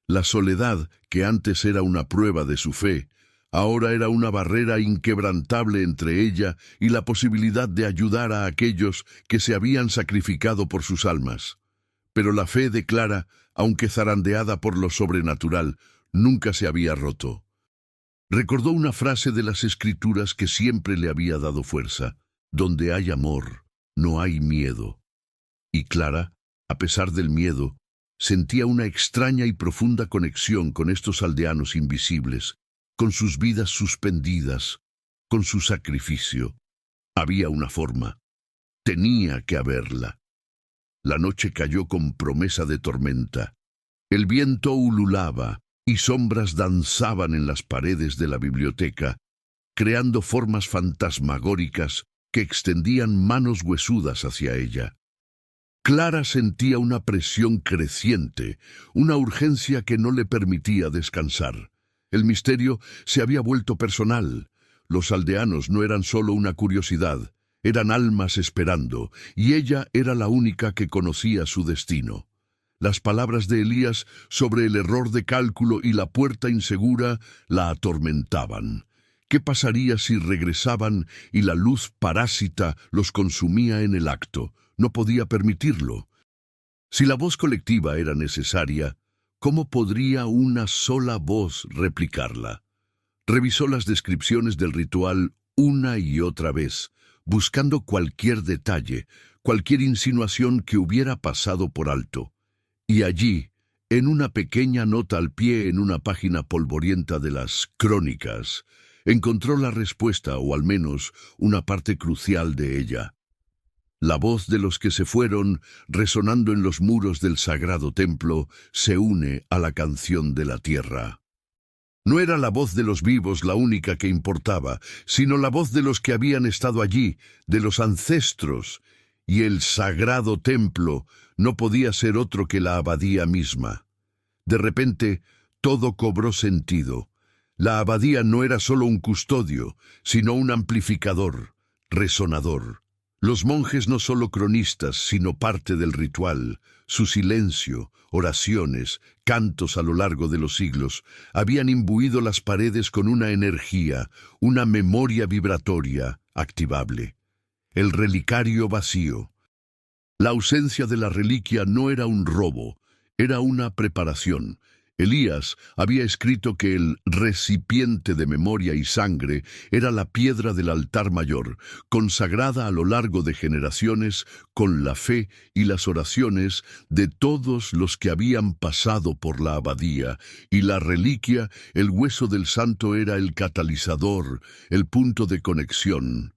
A: La soledad, que antes era una prueba de su fe, ahora era una barrera inquebrantable entre ella y la posibilidad de ayudar a aquellos que se habían sacrificado por sus almas. Pero la fe de Clara, aunque zarandeada por lo sobrenatural, nunca se había roto. Recordó una frase de las Escrituras que siempre le había dado fuerza: donde hay amor, no hay miedo. Y Clara, a pesar del miedo, sentía una extraña y profunda conexión con estos aldeanos invisibles, con sus vidas suspendidas, con su sacrificio. Había una forma. Tenía que haberla. La noche cayó con promesa de tormenta. El viento ululaba y sombras danzaban en las paredes de la biblioteca, creando formas fantasmagóricas que extendían manos huesudas hacia ella. Clara sentía una presión creciente, una urgencia que no le permitía descansar. El misterio se había vuelto personal. Los aldeanos no eran solo una curiosidad, eran almas esperando, y ella era la única que conocía su destino. Las palabras de Elías sobre el error de cálculo y la puerta insegura la atormentaban. ¿Qué pasaría si regresaban y la luz parásita los consumía en el acto? No podía permitirlo. Si la voz colectiva era necesaria, ¿cómo podría una sola voz replicarla? Revisó las descripciones del ritual una y otra vez, buscando cualquier detalle, cualquier insinuación que hubiera pasado por alto. Y allí, en una pequeña nota al pie en una página polvorienta de las Crónicas, encontró la respuesta, o al menos una parte crucial de ella. La voz de los que se fueron, resonando en los muros del sagrado templo, se une a la canción de la tierra. No era la voz de los vivos la única que importaba, sino la voz de los que habían estado allí, de los ancestros, y el sagrado templo no podía ser otro que la abadía misma. De repente, todo cobró sentido. La abadía no era solo un custodio, sino un amplificador, resonador. Los monjes no solo cronistas, sino parte del ritual. Su silencio, oraciones, cantos a lo largo de los siglos, habían imbuido las paredes con una energía, una memoria vibratoria, activable. El relicario vacío. La ausencia de la reliquia no era un robo, era una preparación. Elías había escrito que el recipiente de memoria y sangre era la piedra del altar mayor, consagrada a lo largo de generaciones con la fe y las oraciones de todos los que habían pasado por la abadía, y la reliquia, el hueso del santo, era el catalizador, el punto de conexión.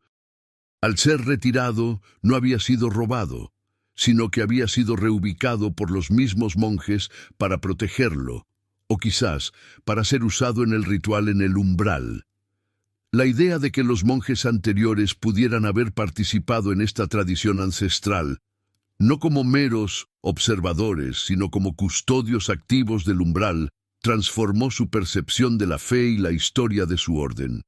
A: Al ser retirado, no había sido robado, sino que había sido reubicado por los mismos monjes para protegerlo, o quizás para ser usado en el ritual en el umbral. La idea de que los monjes anteriores pudieran haber participado en esta tradición ancestral, no como meros observadores, sino como custodios activos del umbral, transformó su percepción de la fe y la historia de su orden.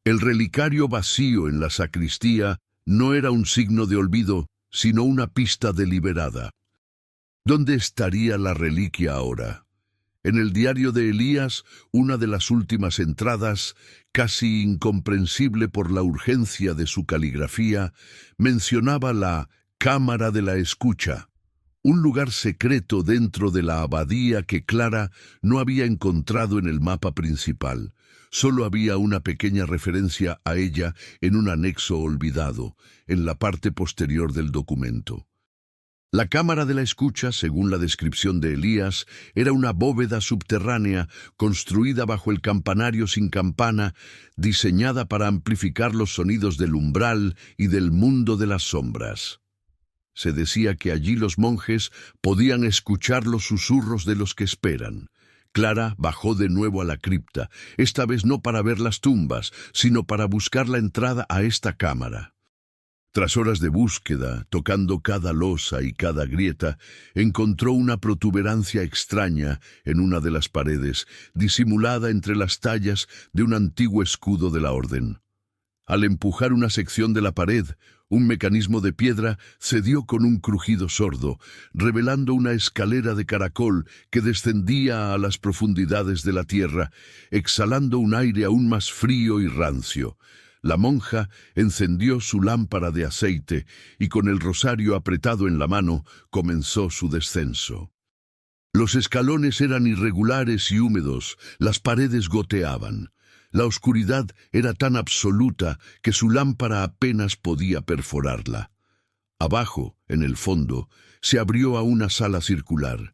A: El relicario vacío en la sacristía no era un signo de olvido, sino una pista deliberada. ¿Dónde estaría la reliquia ahora? En el diario de Elías, una de las últimas entradas, casi incomprensible por la urgencia de su caligrafía, mencionaba la Cámara de la Escucha, un lugar secreto dentro de la abadía que Clara no había encontrado en el mapa principal. Solo había una pequeña referencia a ella en un anexo olvidado, en la parte posterior del documento. La Cámara de la Escucha, según la descripción de Elías, era una bóveda subterránea construida bajo el campanario sin campana, diseñada para amplificar los sonidos del umbral y del mundo de las sombras. Se decía que allí los monjes podían escuchar los susurros de los que esperan. Clara bajó de nuevo a la cripta, esta vez no para ver las tumbas, sino para buscar la entrada a esta cámara. Tras horas de búsqueda, tocando cada losa y cada grieta, encontró una protuberancia extraña en una de las paredes, disimulada entre las tallas de un antiguo escudo de la orden. Al empujar una sección de la pared, un mecanismo de piedra cedió con un crujido sordo, revelando una escalera de caracol que descendía a las profundidades de la tierra, exhalando un aire aún más frío y rancio. La monja encendió su lámpara de aceite y con el rosario apretado en la mano comenzó su descenso. Los escalones eran irregulares y húmedos, las paredes goteaban. La oscuridad era tan absoluta que su lámpara apenas podía perforarla. Abajo, en el fondo, se abrió a una sala circular.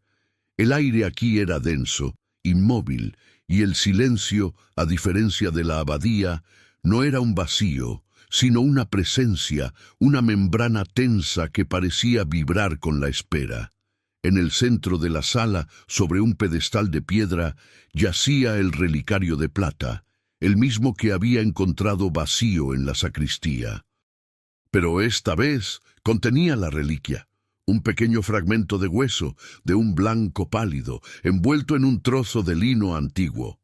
A: El aire aquí era denso, inmóvil, y el silencio, a diferencia de la abadía, no era un vacío, sino una presencia, una membrana tensa que parecía vibrar con la espera. En el centro de la sala, sobre un pedestal de piedra, yacía el relicario de plata, el mismo que había encontrado vacío en la sacristía. Pero esta vez contenía la reliquia, un pequeño fragmento de hueso, de un blanco pálido, envuelto en un trozo de lino antiguo.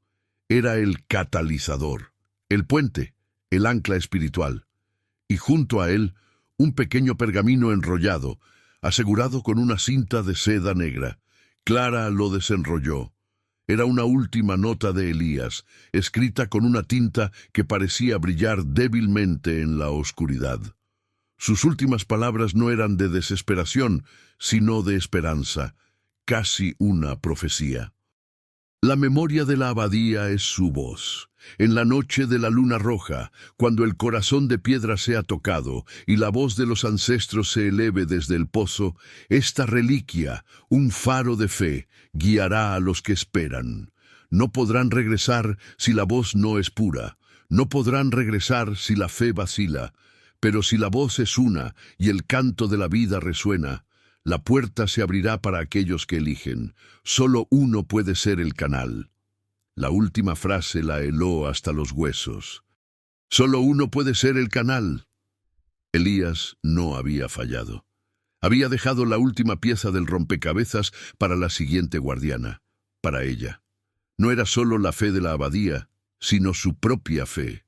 A: Era el catalizador, el puente, el ancla espiritual, y junto a él un pequeño pergamino enrollado, asegurado con una cinta de seda negra. Clara lo desenrolló. Era una última nota de Elías, escrita con una tinta que parecía brillar débilmente en la oscuridad. Sus últimas palabras no eran de desesperación, sino de esperanza, casi una profecía. La memoria de la abadía es su voz. En la noche de la luna roja, cuando el corazón de piedra sea tocado y la voz de los ancestros se eleve desde el pozo, esta reliquia, un faro de fe, guiará a los que esperan. No podrán regresar si la voz no es pura, no podrán regresar si la fe vacila, pero si la voz es una y el canto de la vida resuena, la puerta se abrirá para aquellos que eligen. Solo uno puede ser el canal. La última frase la heló hasta los huesos. Solo uno puede ser el canal. Elías no había fallado. Había dejado la última pieza del rompecabezas para la siguiente guardiana, para ella. No era solo la fe de la abadía, sino su propia fe.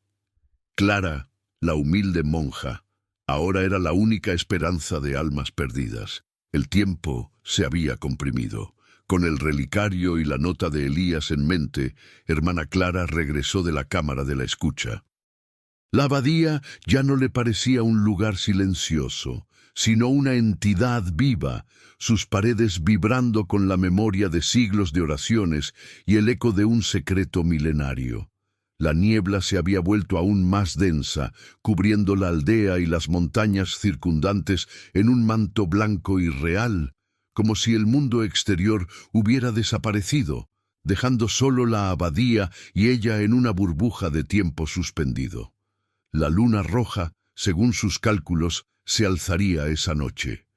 A: Clara, la humilde monja, ahora era la única esperanza de almas perdidas. El tiempo se había comprimido. Con el relicario y la nota de Elías en mente, hermana Clara regresó de la cámara de la escucha. La abadía ya no le parecía un lugar silencioso, sino una entidad viva, sus paredes vibrando con la memoria de siglos de oraciones y el eco de un secreto milenario. La niebla se había vuelto aún más densa, cubriendo la aldea y las montañas circundantes en un manto blanco y real, como si el mundo exterior hubiera desaparecido, dejando solo la abadía y ella en una burbuja de tiempo suspendido. La luna roja, según sus cálculos, se alzaría esa noche.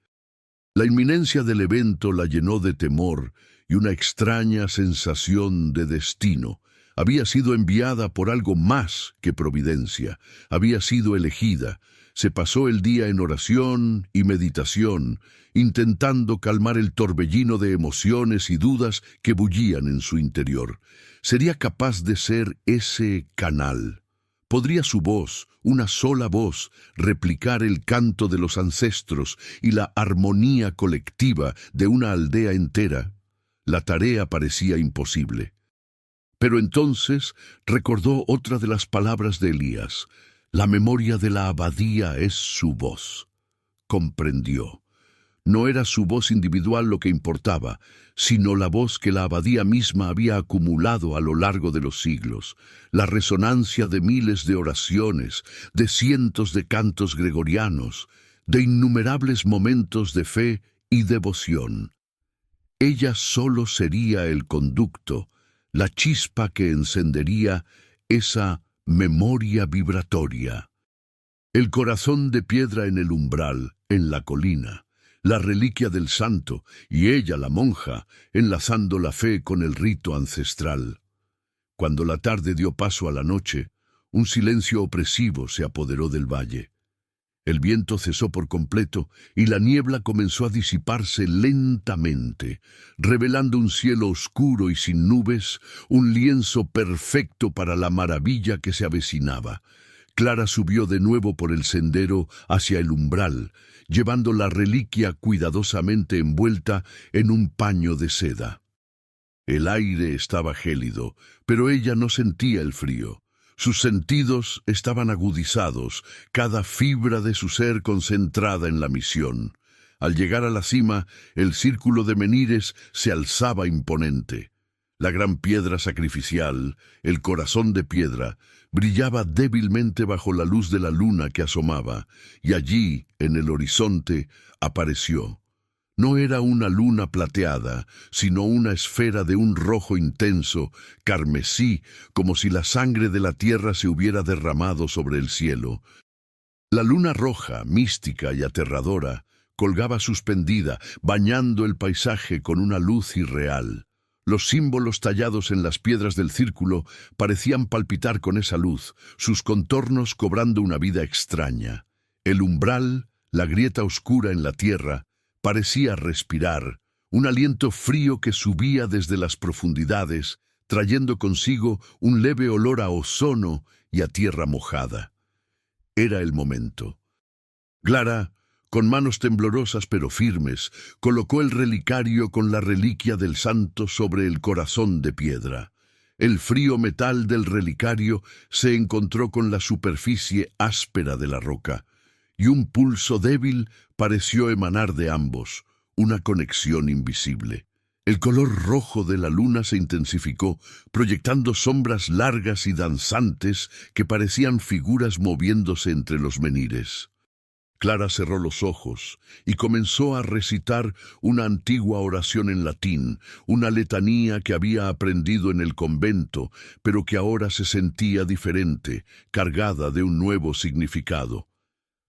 A: La inminencia del evento la llenó de temor y una extraña sensación de destino. Había sido enviada por algo más que providencia, había sido elegida. Se pasó el día en oración y meditación, intentando calmar el torbellino de emociones y dudas que bullían en su interior. ¿Sería capaz de ser ese canal? ¿Podría su voz, una sola voz, replicar el canto de los ancestros y la armonía colectiva de una aldea entera? La tarea parecía imposible. Pero entonces recordó otra de las palabras de Elías. La memoria de la abadía es su voz. Comprendió. No era su voz individual lo que importaba, sino la voz que la abadía misma había acumulado a lo largo de los siglos, la resonancia de miles de oraciones, de cientos de cantos gregorianos, de innumerables momentos de fe y devoción. Ella solo sería el conducto, la chispa que encendería esa memoria vibratoria. El corazón de piedra en el umbral, en la colina, la reliquia del santo, y ella, la monja, enlazando la fe con el rito ancestral. Cuando la tarde dio paso a la noche, un silencio opresivo se apoderó del valle. El viento cesó por completo y la niebla comenzó a disiparse lentamente, revelando un cielo oscuro y sin nubes, un lienzo perfecto para la maravilla que se avecinaba. Clara subió de nuevo por el sendero hacia el umbral, llevando la reliquia cuidadosamente envuelta en un paño de seda. El aire estaba gélido, pero ella no sentía el frío. Sus sentidos estaban agudizados, cada fibra de su ser concentrada en la misión. Al llegar a la cima, el círculo de menires se alzaba imponente. La gran piedra sacrificial, el corazón de piedra, brillaba débilmente bajo la luz de la luna que asomaba, y allí, en el horizonte, apareció. No era una luna plateada, sino una esfera de un rojo intenso, carmesí, como si la sangre de la tierra se hubiera derramado sobre el cielo. La luna roja, mística y aterradora, colgaba suspendida, bañando el paisaje con una luz irreal. Los símbolos tallados en las piedras del círculo parecían palpitar con esa luz, sus contornos cobrando una vida extraña. El umbral, la grieta oscura en la tierra, parecía respirar, un aliento frío que subía desde las profundidades, trayendo consigo un leve olor a ozono y a tierra mojada. Era el momento. Clara, con manos temblorosas pero firmes, colocó el relicario con la reliquia del santo sobre el corazón de piedra. El frío metal del relicario se encontró con la superficie áspera de la roca, y un pulso débil pareció emanar de ambos, una conexión invisible. El color rojo de la luna se intensificó, proyectando sombras largas y danzantes que parecían figuras moviéndose entre los menires. Clara cerró los ojos y comenzó a recitar una antigua oración en latín, una letanía que había aprendido en el convento, pero que ahora se sentía diferente, cargada de un nuevo significado.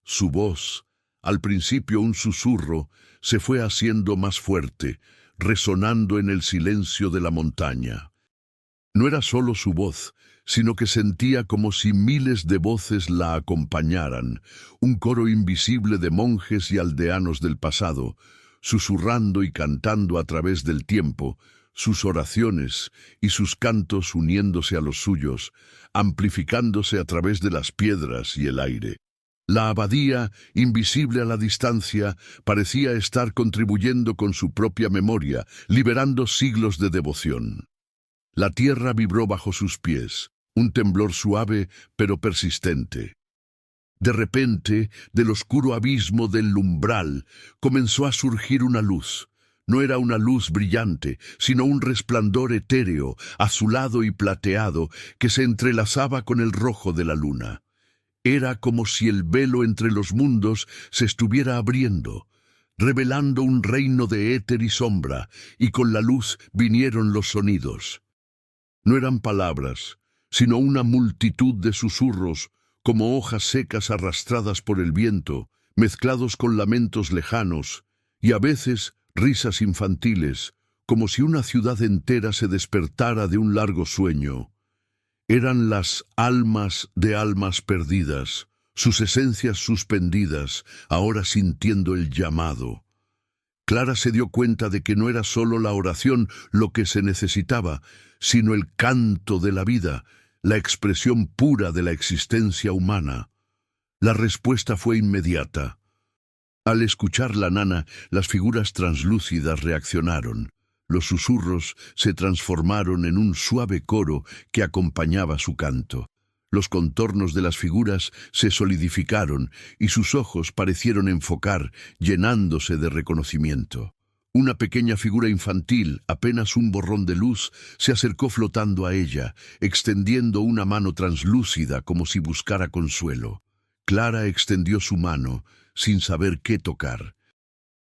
A: Su voz, al principio un susurro, se fue haciendo más fuerte, resonando en el silencio de la montaña. No era solo su voz, sino que sentía como si miles de voces la acompañaran, un coro invisible de monjes y aldeanos del pasado, susurrando y cantando a través del tiempo, sus oraciones y sus cantos uniéndose a los suyos, amplificándose a través de las piedras y el aire. La abadía, invisible a la distancia, parecía estar contribuyendo con su propia memoria, liberando siglos de devoción. La tierra vibró bajo sus pies, un temblor suave pero persistente. De repente, del oscuro abismo del umbral, comenzó a surgir una luz. No era una luz brillante, sino un resplandor etéreo, azulado y plateado, que se entrelazaba con el rojo de la luna. Era como si el velo entre los mundos se estuviera abriendo, revelando un reino de éter y sombra, y con la luz vinieron los sonidos. No eran palabras, sino una multitud de susurros, como hojas secas arrastradas por el viento, mezclados con lamentos lejanos, y a veces risas infantiles, como si una ciudad entera se despertara de un largo sueño. Eran las almas de almas perdidas, sus esencias suspendidas, ahora sintiendo el llamado. Clara se dio cuenta de que no era solo la oración lo que se necesitaba, sino el canto de la vida, la expresión pura de la existencia humana. La respuesta fue inmediata. Al escuchar la nana, las figuras translúcidas reaccionaron. Los susurros se transformaron en un suave coro que acompañaba su canto. Los contornos de las figuras se solidificaron y sus ojos parecieron enfocar, llenándose de reconocimiento. Una pequeña figura infantil, apenas un borrón de luz, se acercó flotando a ella, extendiendo una mano translúcida como si buscara consuelo. Clara extendió su mano, sin saber qué tocar.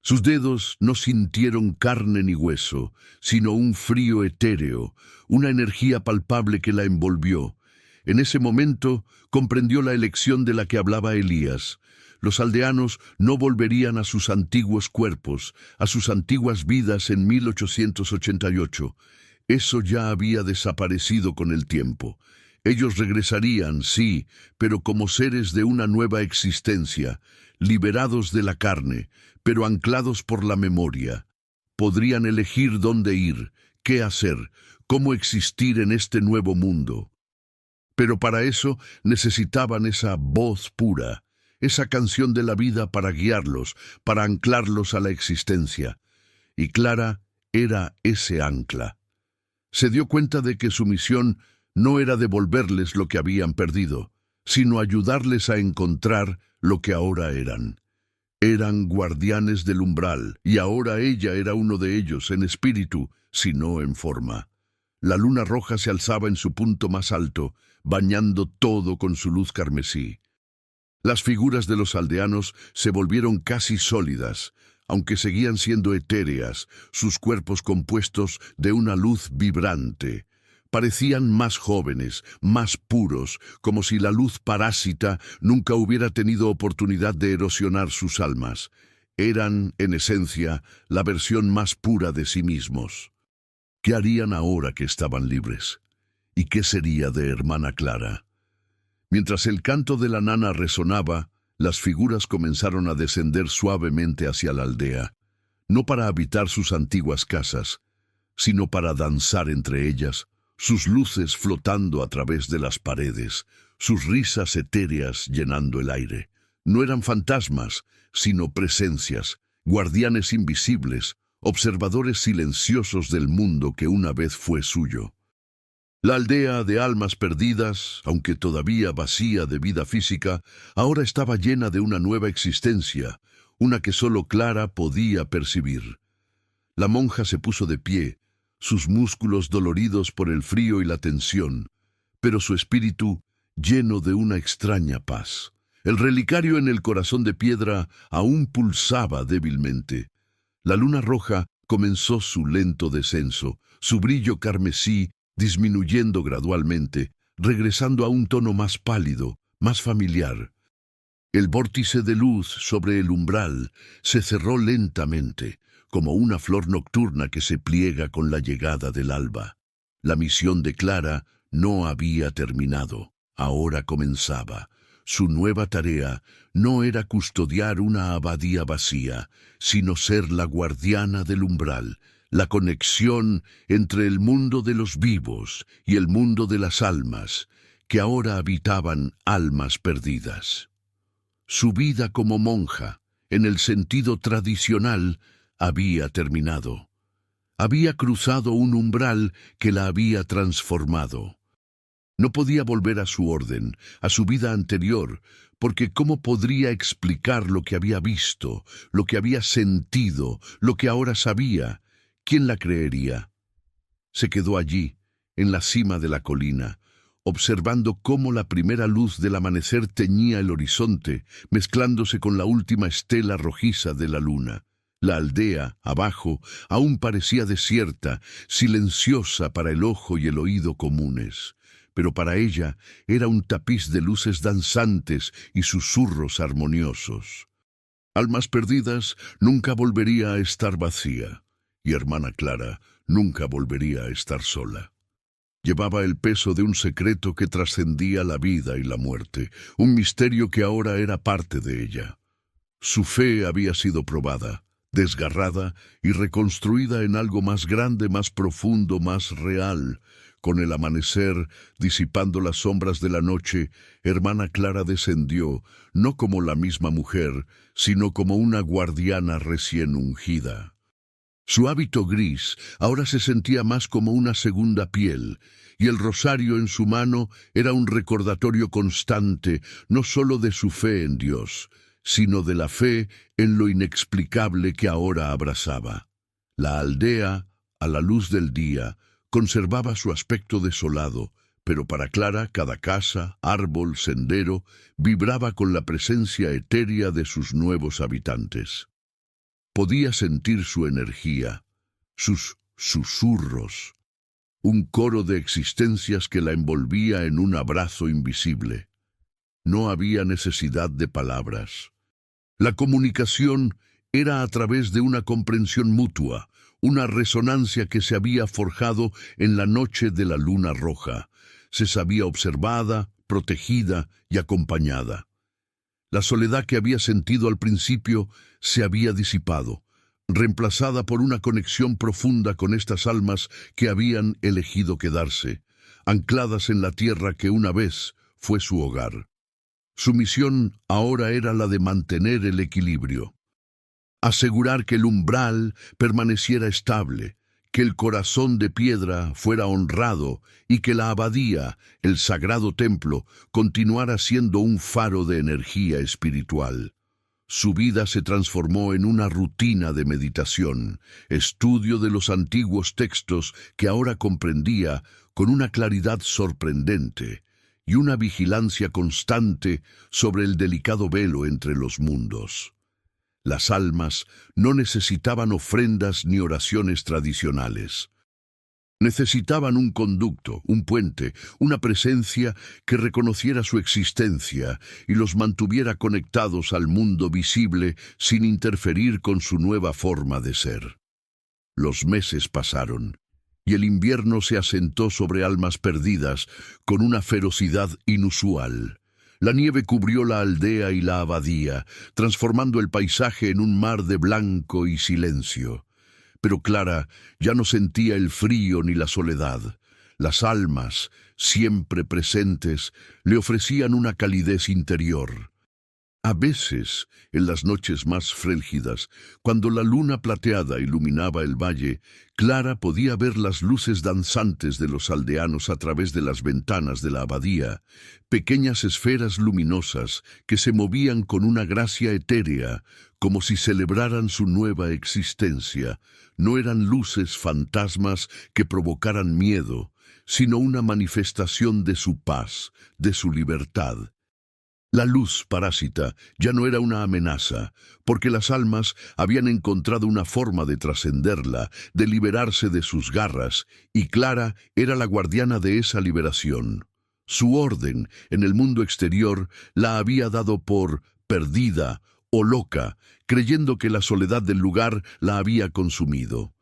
A: Sus dedos no sintieron carne ni hueso, sino un frío etéreo, una energía palpable que la envolvió. En ese momento comprendió la elección de la que hablaba Elías. Los aldeanos no volverían a sus antiguos cuerpos, a sus antiguas vidas en 1888. Eso ya había desaparecido con el tiempo. Ellos regresarían, sí, pero como seres de una nueva existencia, liberados de la carne, pero anclados por la memoria. Podrían elegir dónde ir, qué hacer, cómo existir en este nuevo mundo. Pero para eso necesitaban esa voz pura, esa canción de la vida para guiarlos, para anclarlos a la existencia. Y Clara era ese ancla. Se dio cuenta de que su misión no era devolverles lo que habían perdido, sino ayudarles a encontrar lo que ahora eran. Eran guardianes del umbral, y ahora ella era uno de ellos, en espíritu, si no en forma. La luna roja se alzaba en su punto más alto, bañando todo con su luz carmesí. Las figuras de los aldeanos se volvieron casi sólidas, aunque seguían siendo etéreas, sus cuerpos compuestos de una luz vibrante. Parecían más jóvenes, más puros, como si la luz parásita nunca hubiera tenido oportunidad de erosionar sus almas. Eran, en esencia, la versión más pura de sí mismos. ¿Qué harían ahora que estaban libres? ¿Y qué sería de hermana Clara? Mientras el canto de la nana resonaba, las figuras comenzaron a descender suavemente hacia la aldea, no para habitar sus antiguas casas, sino para danzar entre ellas, sus luces flotando a través de las paredes, sus risas etéreas llenando el aire. No eran fantasmas, sino presencias, guardianes invisibles, observadores silenciosos del mundo que una vez fue suyo. La aldea de almas perdidas, aunque todavía vacía de vida física, ahora estaba llena de una nueva existencia, una que solo Clara podía percibir. La monja se puso de pie, sus músculos doloridos por el frío y la tensión, pero su espíritu lleno de una extraña paz. El relicario en el corazón de piedra aún pulsaba débilmente. La luna roja comenzó su lento descenso, su brillo carmesí disminuyendo gradualmente, regresando a un tono más pálido, más familiar. El vórtice de luz sobre el umbral se cerró lentamente, como una flor nocturna que se pliega con la llegada del alba. La misión de Clara no había terminado, ahora comenzaba. Su nueva tarea no era custodiar una abadía vacía, sino ser la guardiana del umbral, la conexión entre el mundo de los vivos y el mundo de las almas, que ahora habitaban almas perdidas. Su vida como monja, en el sentido tradicional, había terminado. Había cruzado un umbral que la había transformado. No podía volver a su orden, a su vida anterior, porque ¿cómo podría explicar lo que había visto, lo que había sentido, lo que ahora sabía? ¿Quién la creería? Se quedó allí, en la cima de la colina, observando cómo la primera luz del amanecer teñía el horizonte, mezclándose con la última estela rojiza de la luna. La aldea, abajo, aún parecía desierta, silenciosa para el ojo y el oído comunes, pero para ella era un tapiz de luces danzantes y susurros armoniosos. Almas perdidas nunca volvería a estar vacía, y hermana Clara nunca volvería a estar sola. Llevaba el peso de un secreto que trascendía la vida y la muerte, un misterio que ahora era parte de ella. Su fe había sido probada, desgarrada y reconstruida en algo más grande, más profundo, más real. Con el amanecer, disipando las sombras de la noche, hermana Clara descendió, no como la misma mujer, sino como una guardiana recién ungida. Su hábito gris ahora se sentía más como una segunda piel, y el rosario en su mano era un recordatorio constante, no solo de su fe en Dios, sino de la fe en lo inexplicable que ahora abrazaba. La aldea, a la luz del día, conservaba su aspecto desolado, pero para Clara cada casa, árbol, sendero, vibraba con la presencia etérea de sus nuevos habitantes. Podía sentir su energía, sus susurros, un coro de existencias que la envolvía en un abrazo invisible. No había necesidad de palabras. La comunicación era a través de una comprensión mutua, una resonancia que se había forjado en la noche de la luna roja. Se sabía observada, protegida y acompañada. La soledad que había sentido al principio se había disipado, reemplazada por una conexión profunda con estas almas que habían elegido quedarse. ancladas en la tierra que una vez fue su hogar. Su misión ahora era la de mantener el equilibrio, asegurar que el umbral permaneciera estable, que el corazón de piedra fuera honrado y que la abadía, el sagrado templo, continuara siendo un faro de energía espiritual. Su vida se transformó en una rutina de meditación, estudio de los antiguos textos que ahora comprendía con una claridad sorprendente y una vigilancia constante sobre el delicado velo entre los mundos. Las almas no necesitaban ofrendas ni oraciones tradicionales. Necesitaban un conducto, un puente, una presencia que reconociera su existencia y los mantuviera conectados al mundo visible sin interferir con su nueva forma de ser. Los meses pasaron, y el invierno se asentó sobre almas perdidas con una ferocidad inusual. La nieve cubrió la aldea y la abadía, transformando el paisaje en un mar de blanco y silencio. Pero Clara ya no sentía el frío ni la soledad. Las almas, siempre presentes, le ofrecían una calidez interior. A veces, en las noches más frélgidas, cuando la luna plateada iluminaba el valle, Clara podía ver las luces danzantes de los aldeanos a través de las ventanas de la abadía, pequeñas esferas luminosas que se movían con una gracia etérea, como si celebraran su nueva existencia. No eran luces fantasmas que provocaran miedo, sino una manifestación de su paz, de su libertad. La luz parásita ya no era una amenaza, porque las almas habían encontrado una forma de trascenderla, de liberarse de sus garras, y Clara era la guardiana de esa liberación. Su orden en el mundo exterior la había dado por perdida o loca, creyendo que la soledad del lugar la había consumido.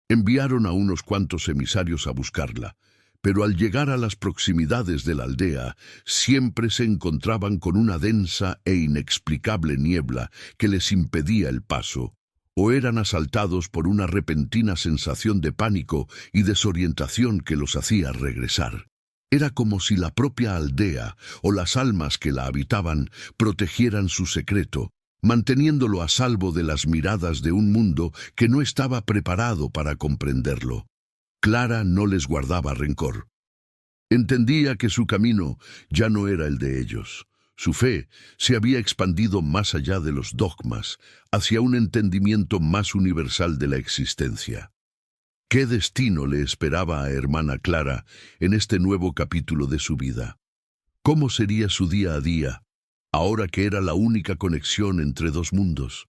A: Enviaron a unos cuantos emisarios a buscarla, pero al llegar a las proximidades de la aldea, siempre se encontraban con una densa e inexplicable niebla que les impedía el paso, o eran asaltados por una repentina sensación de pánico y desorientación que los hacía regresar. Era como si la propia aldea o las almas que la habitaban protegieran su secreto, manteniéndolo a salvo de las miradas de un mundo que no estaba preparado para comprenderlo. Clara no les guardaba rencor. Entendía que su camino ya no era el de ellos. Su fe se había expandido más allá de los dogmas, hacia un entendimiento más universal de la existencia. ¿Qué destino le esperaba a hermana Clara en este nuevo capítulo de su vida? ¿Cómo sería su día a día, ahora que era la única conexión entre dos mundos?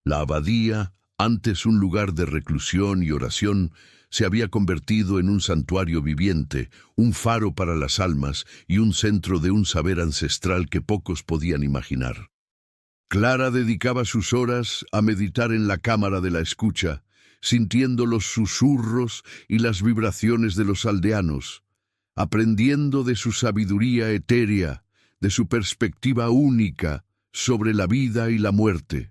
A: La abadía, antes un lugar de reclusión y oración, se había convertido en un santuario viviente, un faro para las almas y un centro de un saber ancestral que pocos podían imaginar. Clara dedicaba sus horas a meditar en la cámara de la escucha, sintiendo los susurros y las vibraciones de los aldeanos, aprendiendo de su sabiduría etérea, de su perspectiva única sobre la vida y la muerte.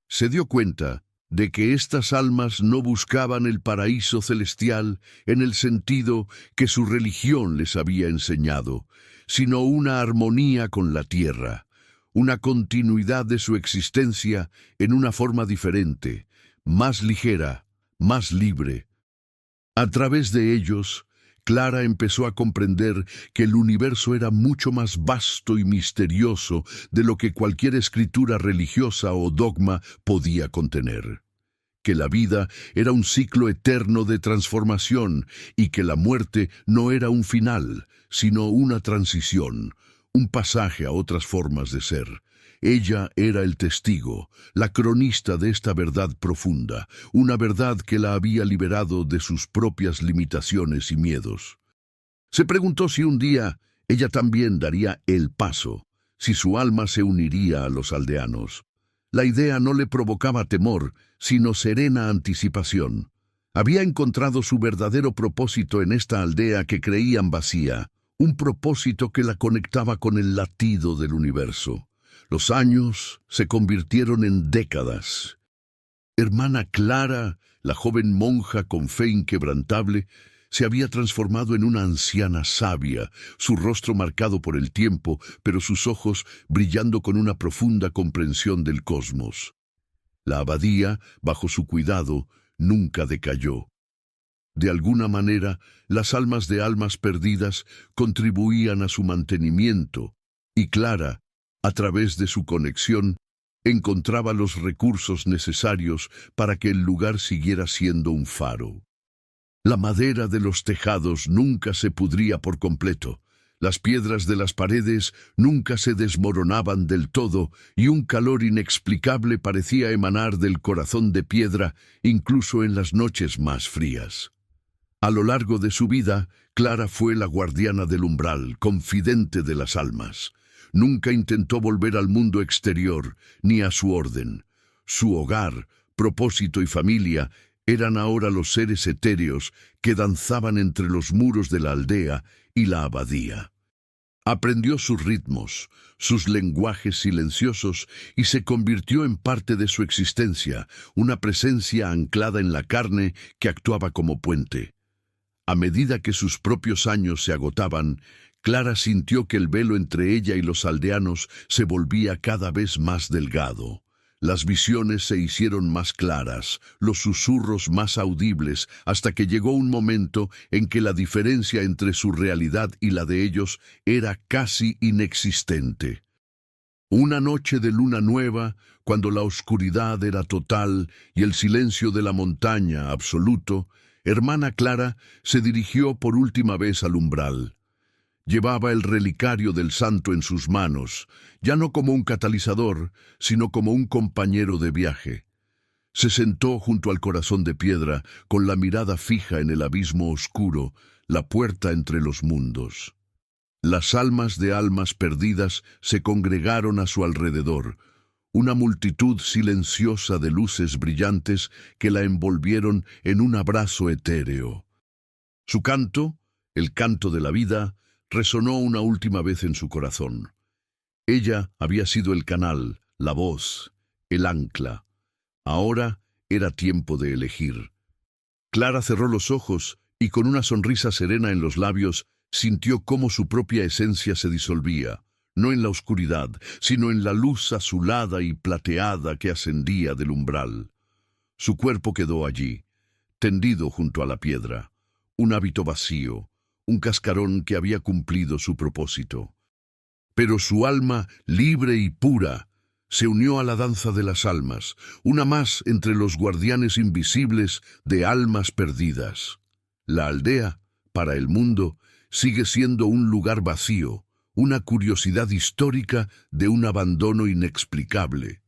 A: Se dio cuenta de que estas almas no buscaban el paraíso celestial en el sentido que su religión les había enseñado, sino una armonía con la tierra, una continuidad de su existencia en una forma diferente, más ligera, más libre. A través de ellos, Clara empezó a comprender que el universo era mucho más vasto y misterioso de lo que cualquier escritura religiosa o dogma podía contener, que la vida era un ciclo eterno de transformación y que la muerte no era un final, sino una transición, un pasaje a otras formas de ser. Ella era el testigo, la cronista de esta verdad profunda, una verdad que la había liberado de sus propias limitaciones y miedos. Se preguntó si un día ella también daría el paso, si su alma se uniría a los aldeanos. La idea no le provocaba temor, sino serena anticipación. Había encontrado su verdadero propósito en esta aldea que creían vacía, un propósito que la conectaba con el latido del universo. Los años se convirtieron en décadas. Hermana Clara, la joven monja con fe inquebrantable, Se había transformado en una anciana sabia, su rostro marcado por el tiempo, pero sus ojos brillando con una profunda comprensión del cosmos. La abadía, bajo su cuidado, nunca decayó. De alguna manera, las almas de almas perdidas contribuían a su mantenimiento, y Clara, a través de su conexión, encontraba los recursos necesarios para que el lugar siguiera siendo un faro. La madera de los tejados nunca se pudría por completo, las piedras de las paredes nunca se desmoronaban del todo y un calor inexplicable parecía emanar del corazón de piedra incluso en las noches más frías. A lo largo de su vida, Clara fue la guardiana del umbral, confidente de las almas. Nunca intentó volver al mundo exterior, ni a su orden. Su hogar, propósito y familia eran ahora los seres etéreos que danzaban entre los muros de la aldea y la abadía. Aprendió sus ritmos, sus lenguajes silenciosos y se convirtió en parte de su existencia, una presencia anclada en la carne que actuaba como puente. A medida que sus propios años se agotaban, Clara sintió que el velo entre ella y los aldeanos se volvía cada vez más delgado. Las visiones se hicieron más claras, los susurros más audibles, hasta que llegó un momento en que la diferencia entre su realidad y la de ellos era casi inexistente. Una noche de luna nueva, cuando la oscuridad era total y el silencio de la montaña absoluto, hermana Clara se dirigió por última vez al umbral. Llevaba el relicario del santo en sus manos, ya no como un catalizador, sino como un compañero de viaje. Se sentó junto al corazón de piedra, con la mirada fija en el abismo oscuro, la puerta entre los mundos. Las almas de almas perdidas se congregaron a su alrededor, una multitud silenciosa de luces brillantes que la envolvieron en un abrazo etéreo. Su canto, el canto de la vida, resonó una última vez en su corazón. Ella había sido el canal, la voz, el ancla. Ahora era tiempo de elegir. Clara cerró los ojos y con una sonrisa serena en los labios sintió cómo su propia esencia se disolvía, no en la oscuridad, sino en la luz azulada y plateada que ascendía del umbral. Su cuerpo quedó allí, tendido junto a la piedra, un hábito vacío, un cascarón que había cumplido su propósito. Pero su alma, libre y pura, se unió a la danza de las almas, una más entre los guardianes invisibles de almas perdidas. La aldea, para el mundo, sigue siendo un lugar vacío, una curiosidad histórica de un abandono inexplicable.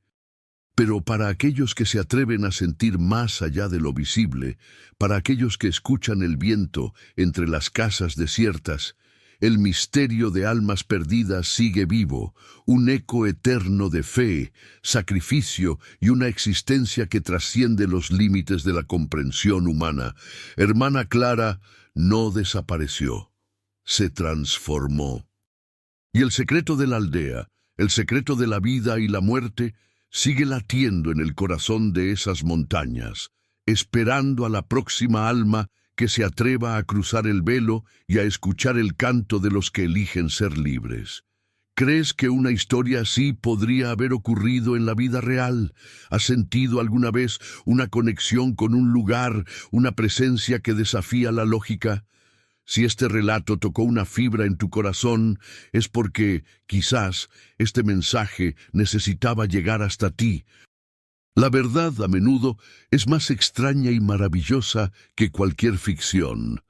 A: Pero para aquellos que se atreven a sentir más allá de lo visible, para aquellos que escuchan el viento entre las casas desiertas, el misterio de almas perdidas sigue vivo, un eco eterno de fe, sacrificio y una existencia que trasciende los límites de la comprensión humana. Hermana Clara no desapareció, se transformó. Y el secreto de la aldea, el secreto de la vida y la muerte, sigue latiendo en el corazón de esas montañas, esperando a la próxima alma que se atreva a cruzar el velo y a escuchar el canto de los que eligen ser libres. ¿Crees que una historia así podría haber ocurrido en la vida real? ¿Has sentido alguna vez una conexión con un lugar, una presencia que desafía la lógica? Si este relato tocó una fibra en tu corazón, es porque, quizás, este mensaje necesitaba llegar hasta ti. La verdad, a menudo, es más extraña y maravillosa que cualquier ficción.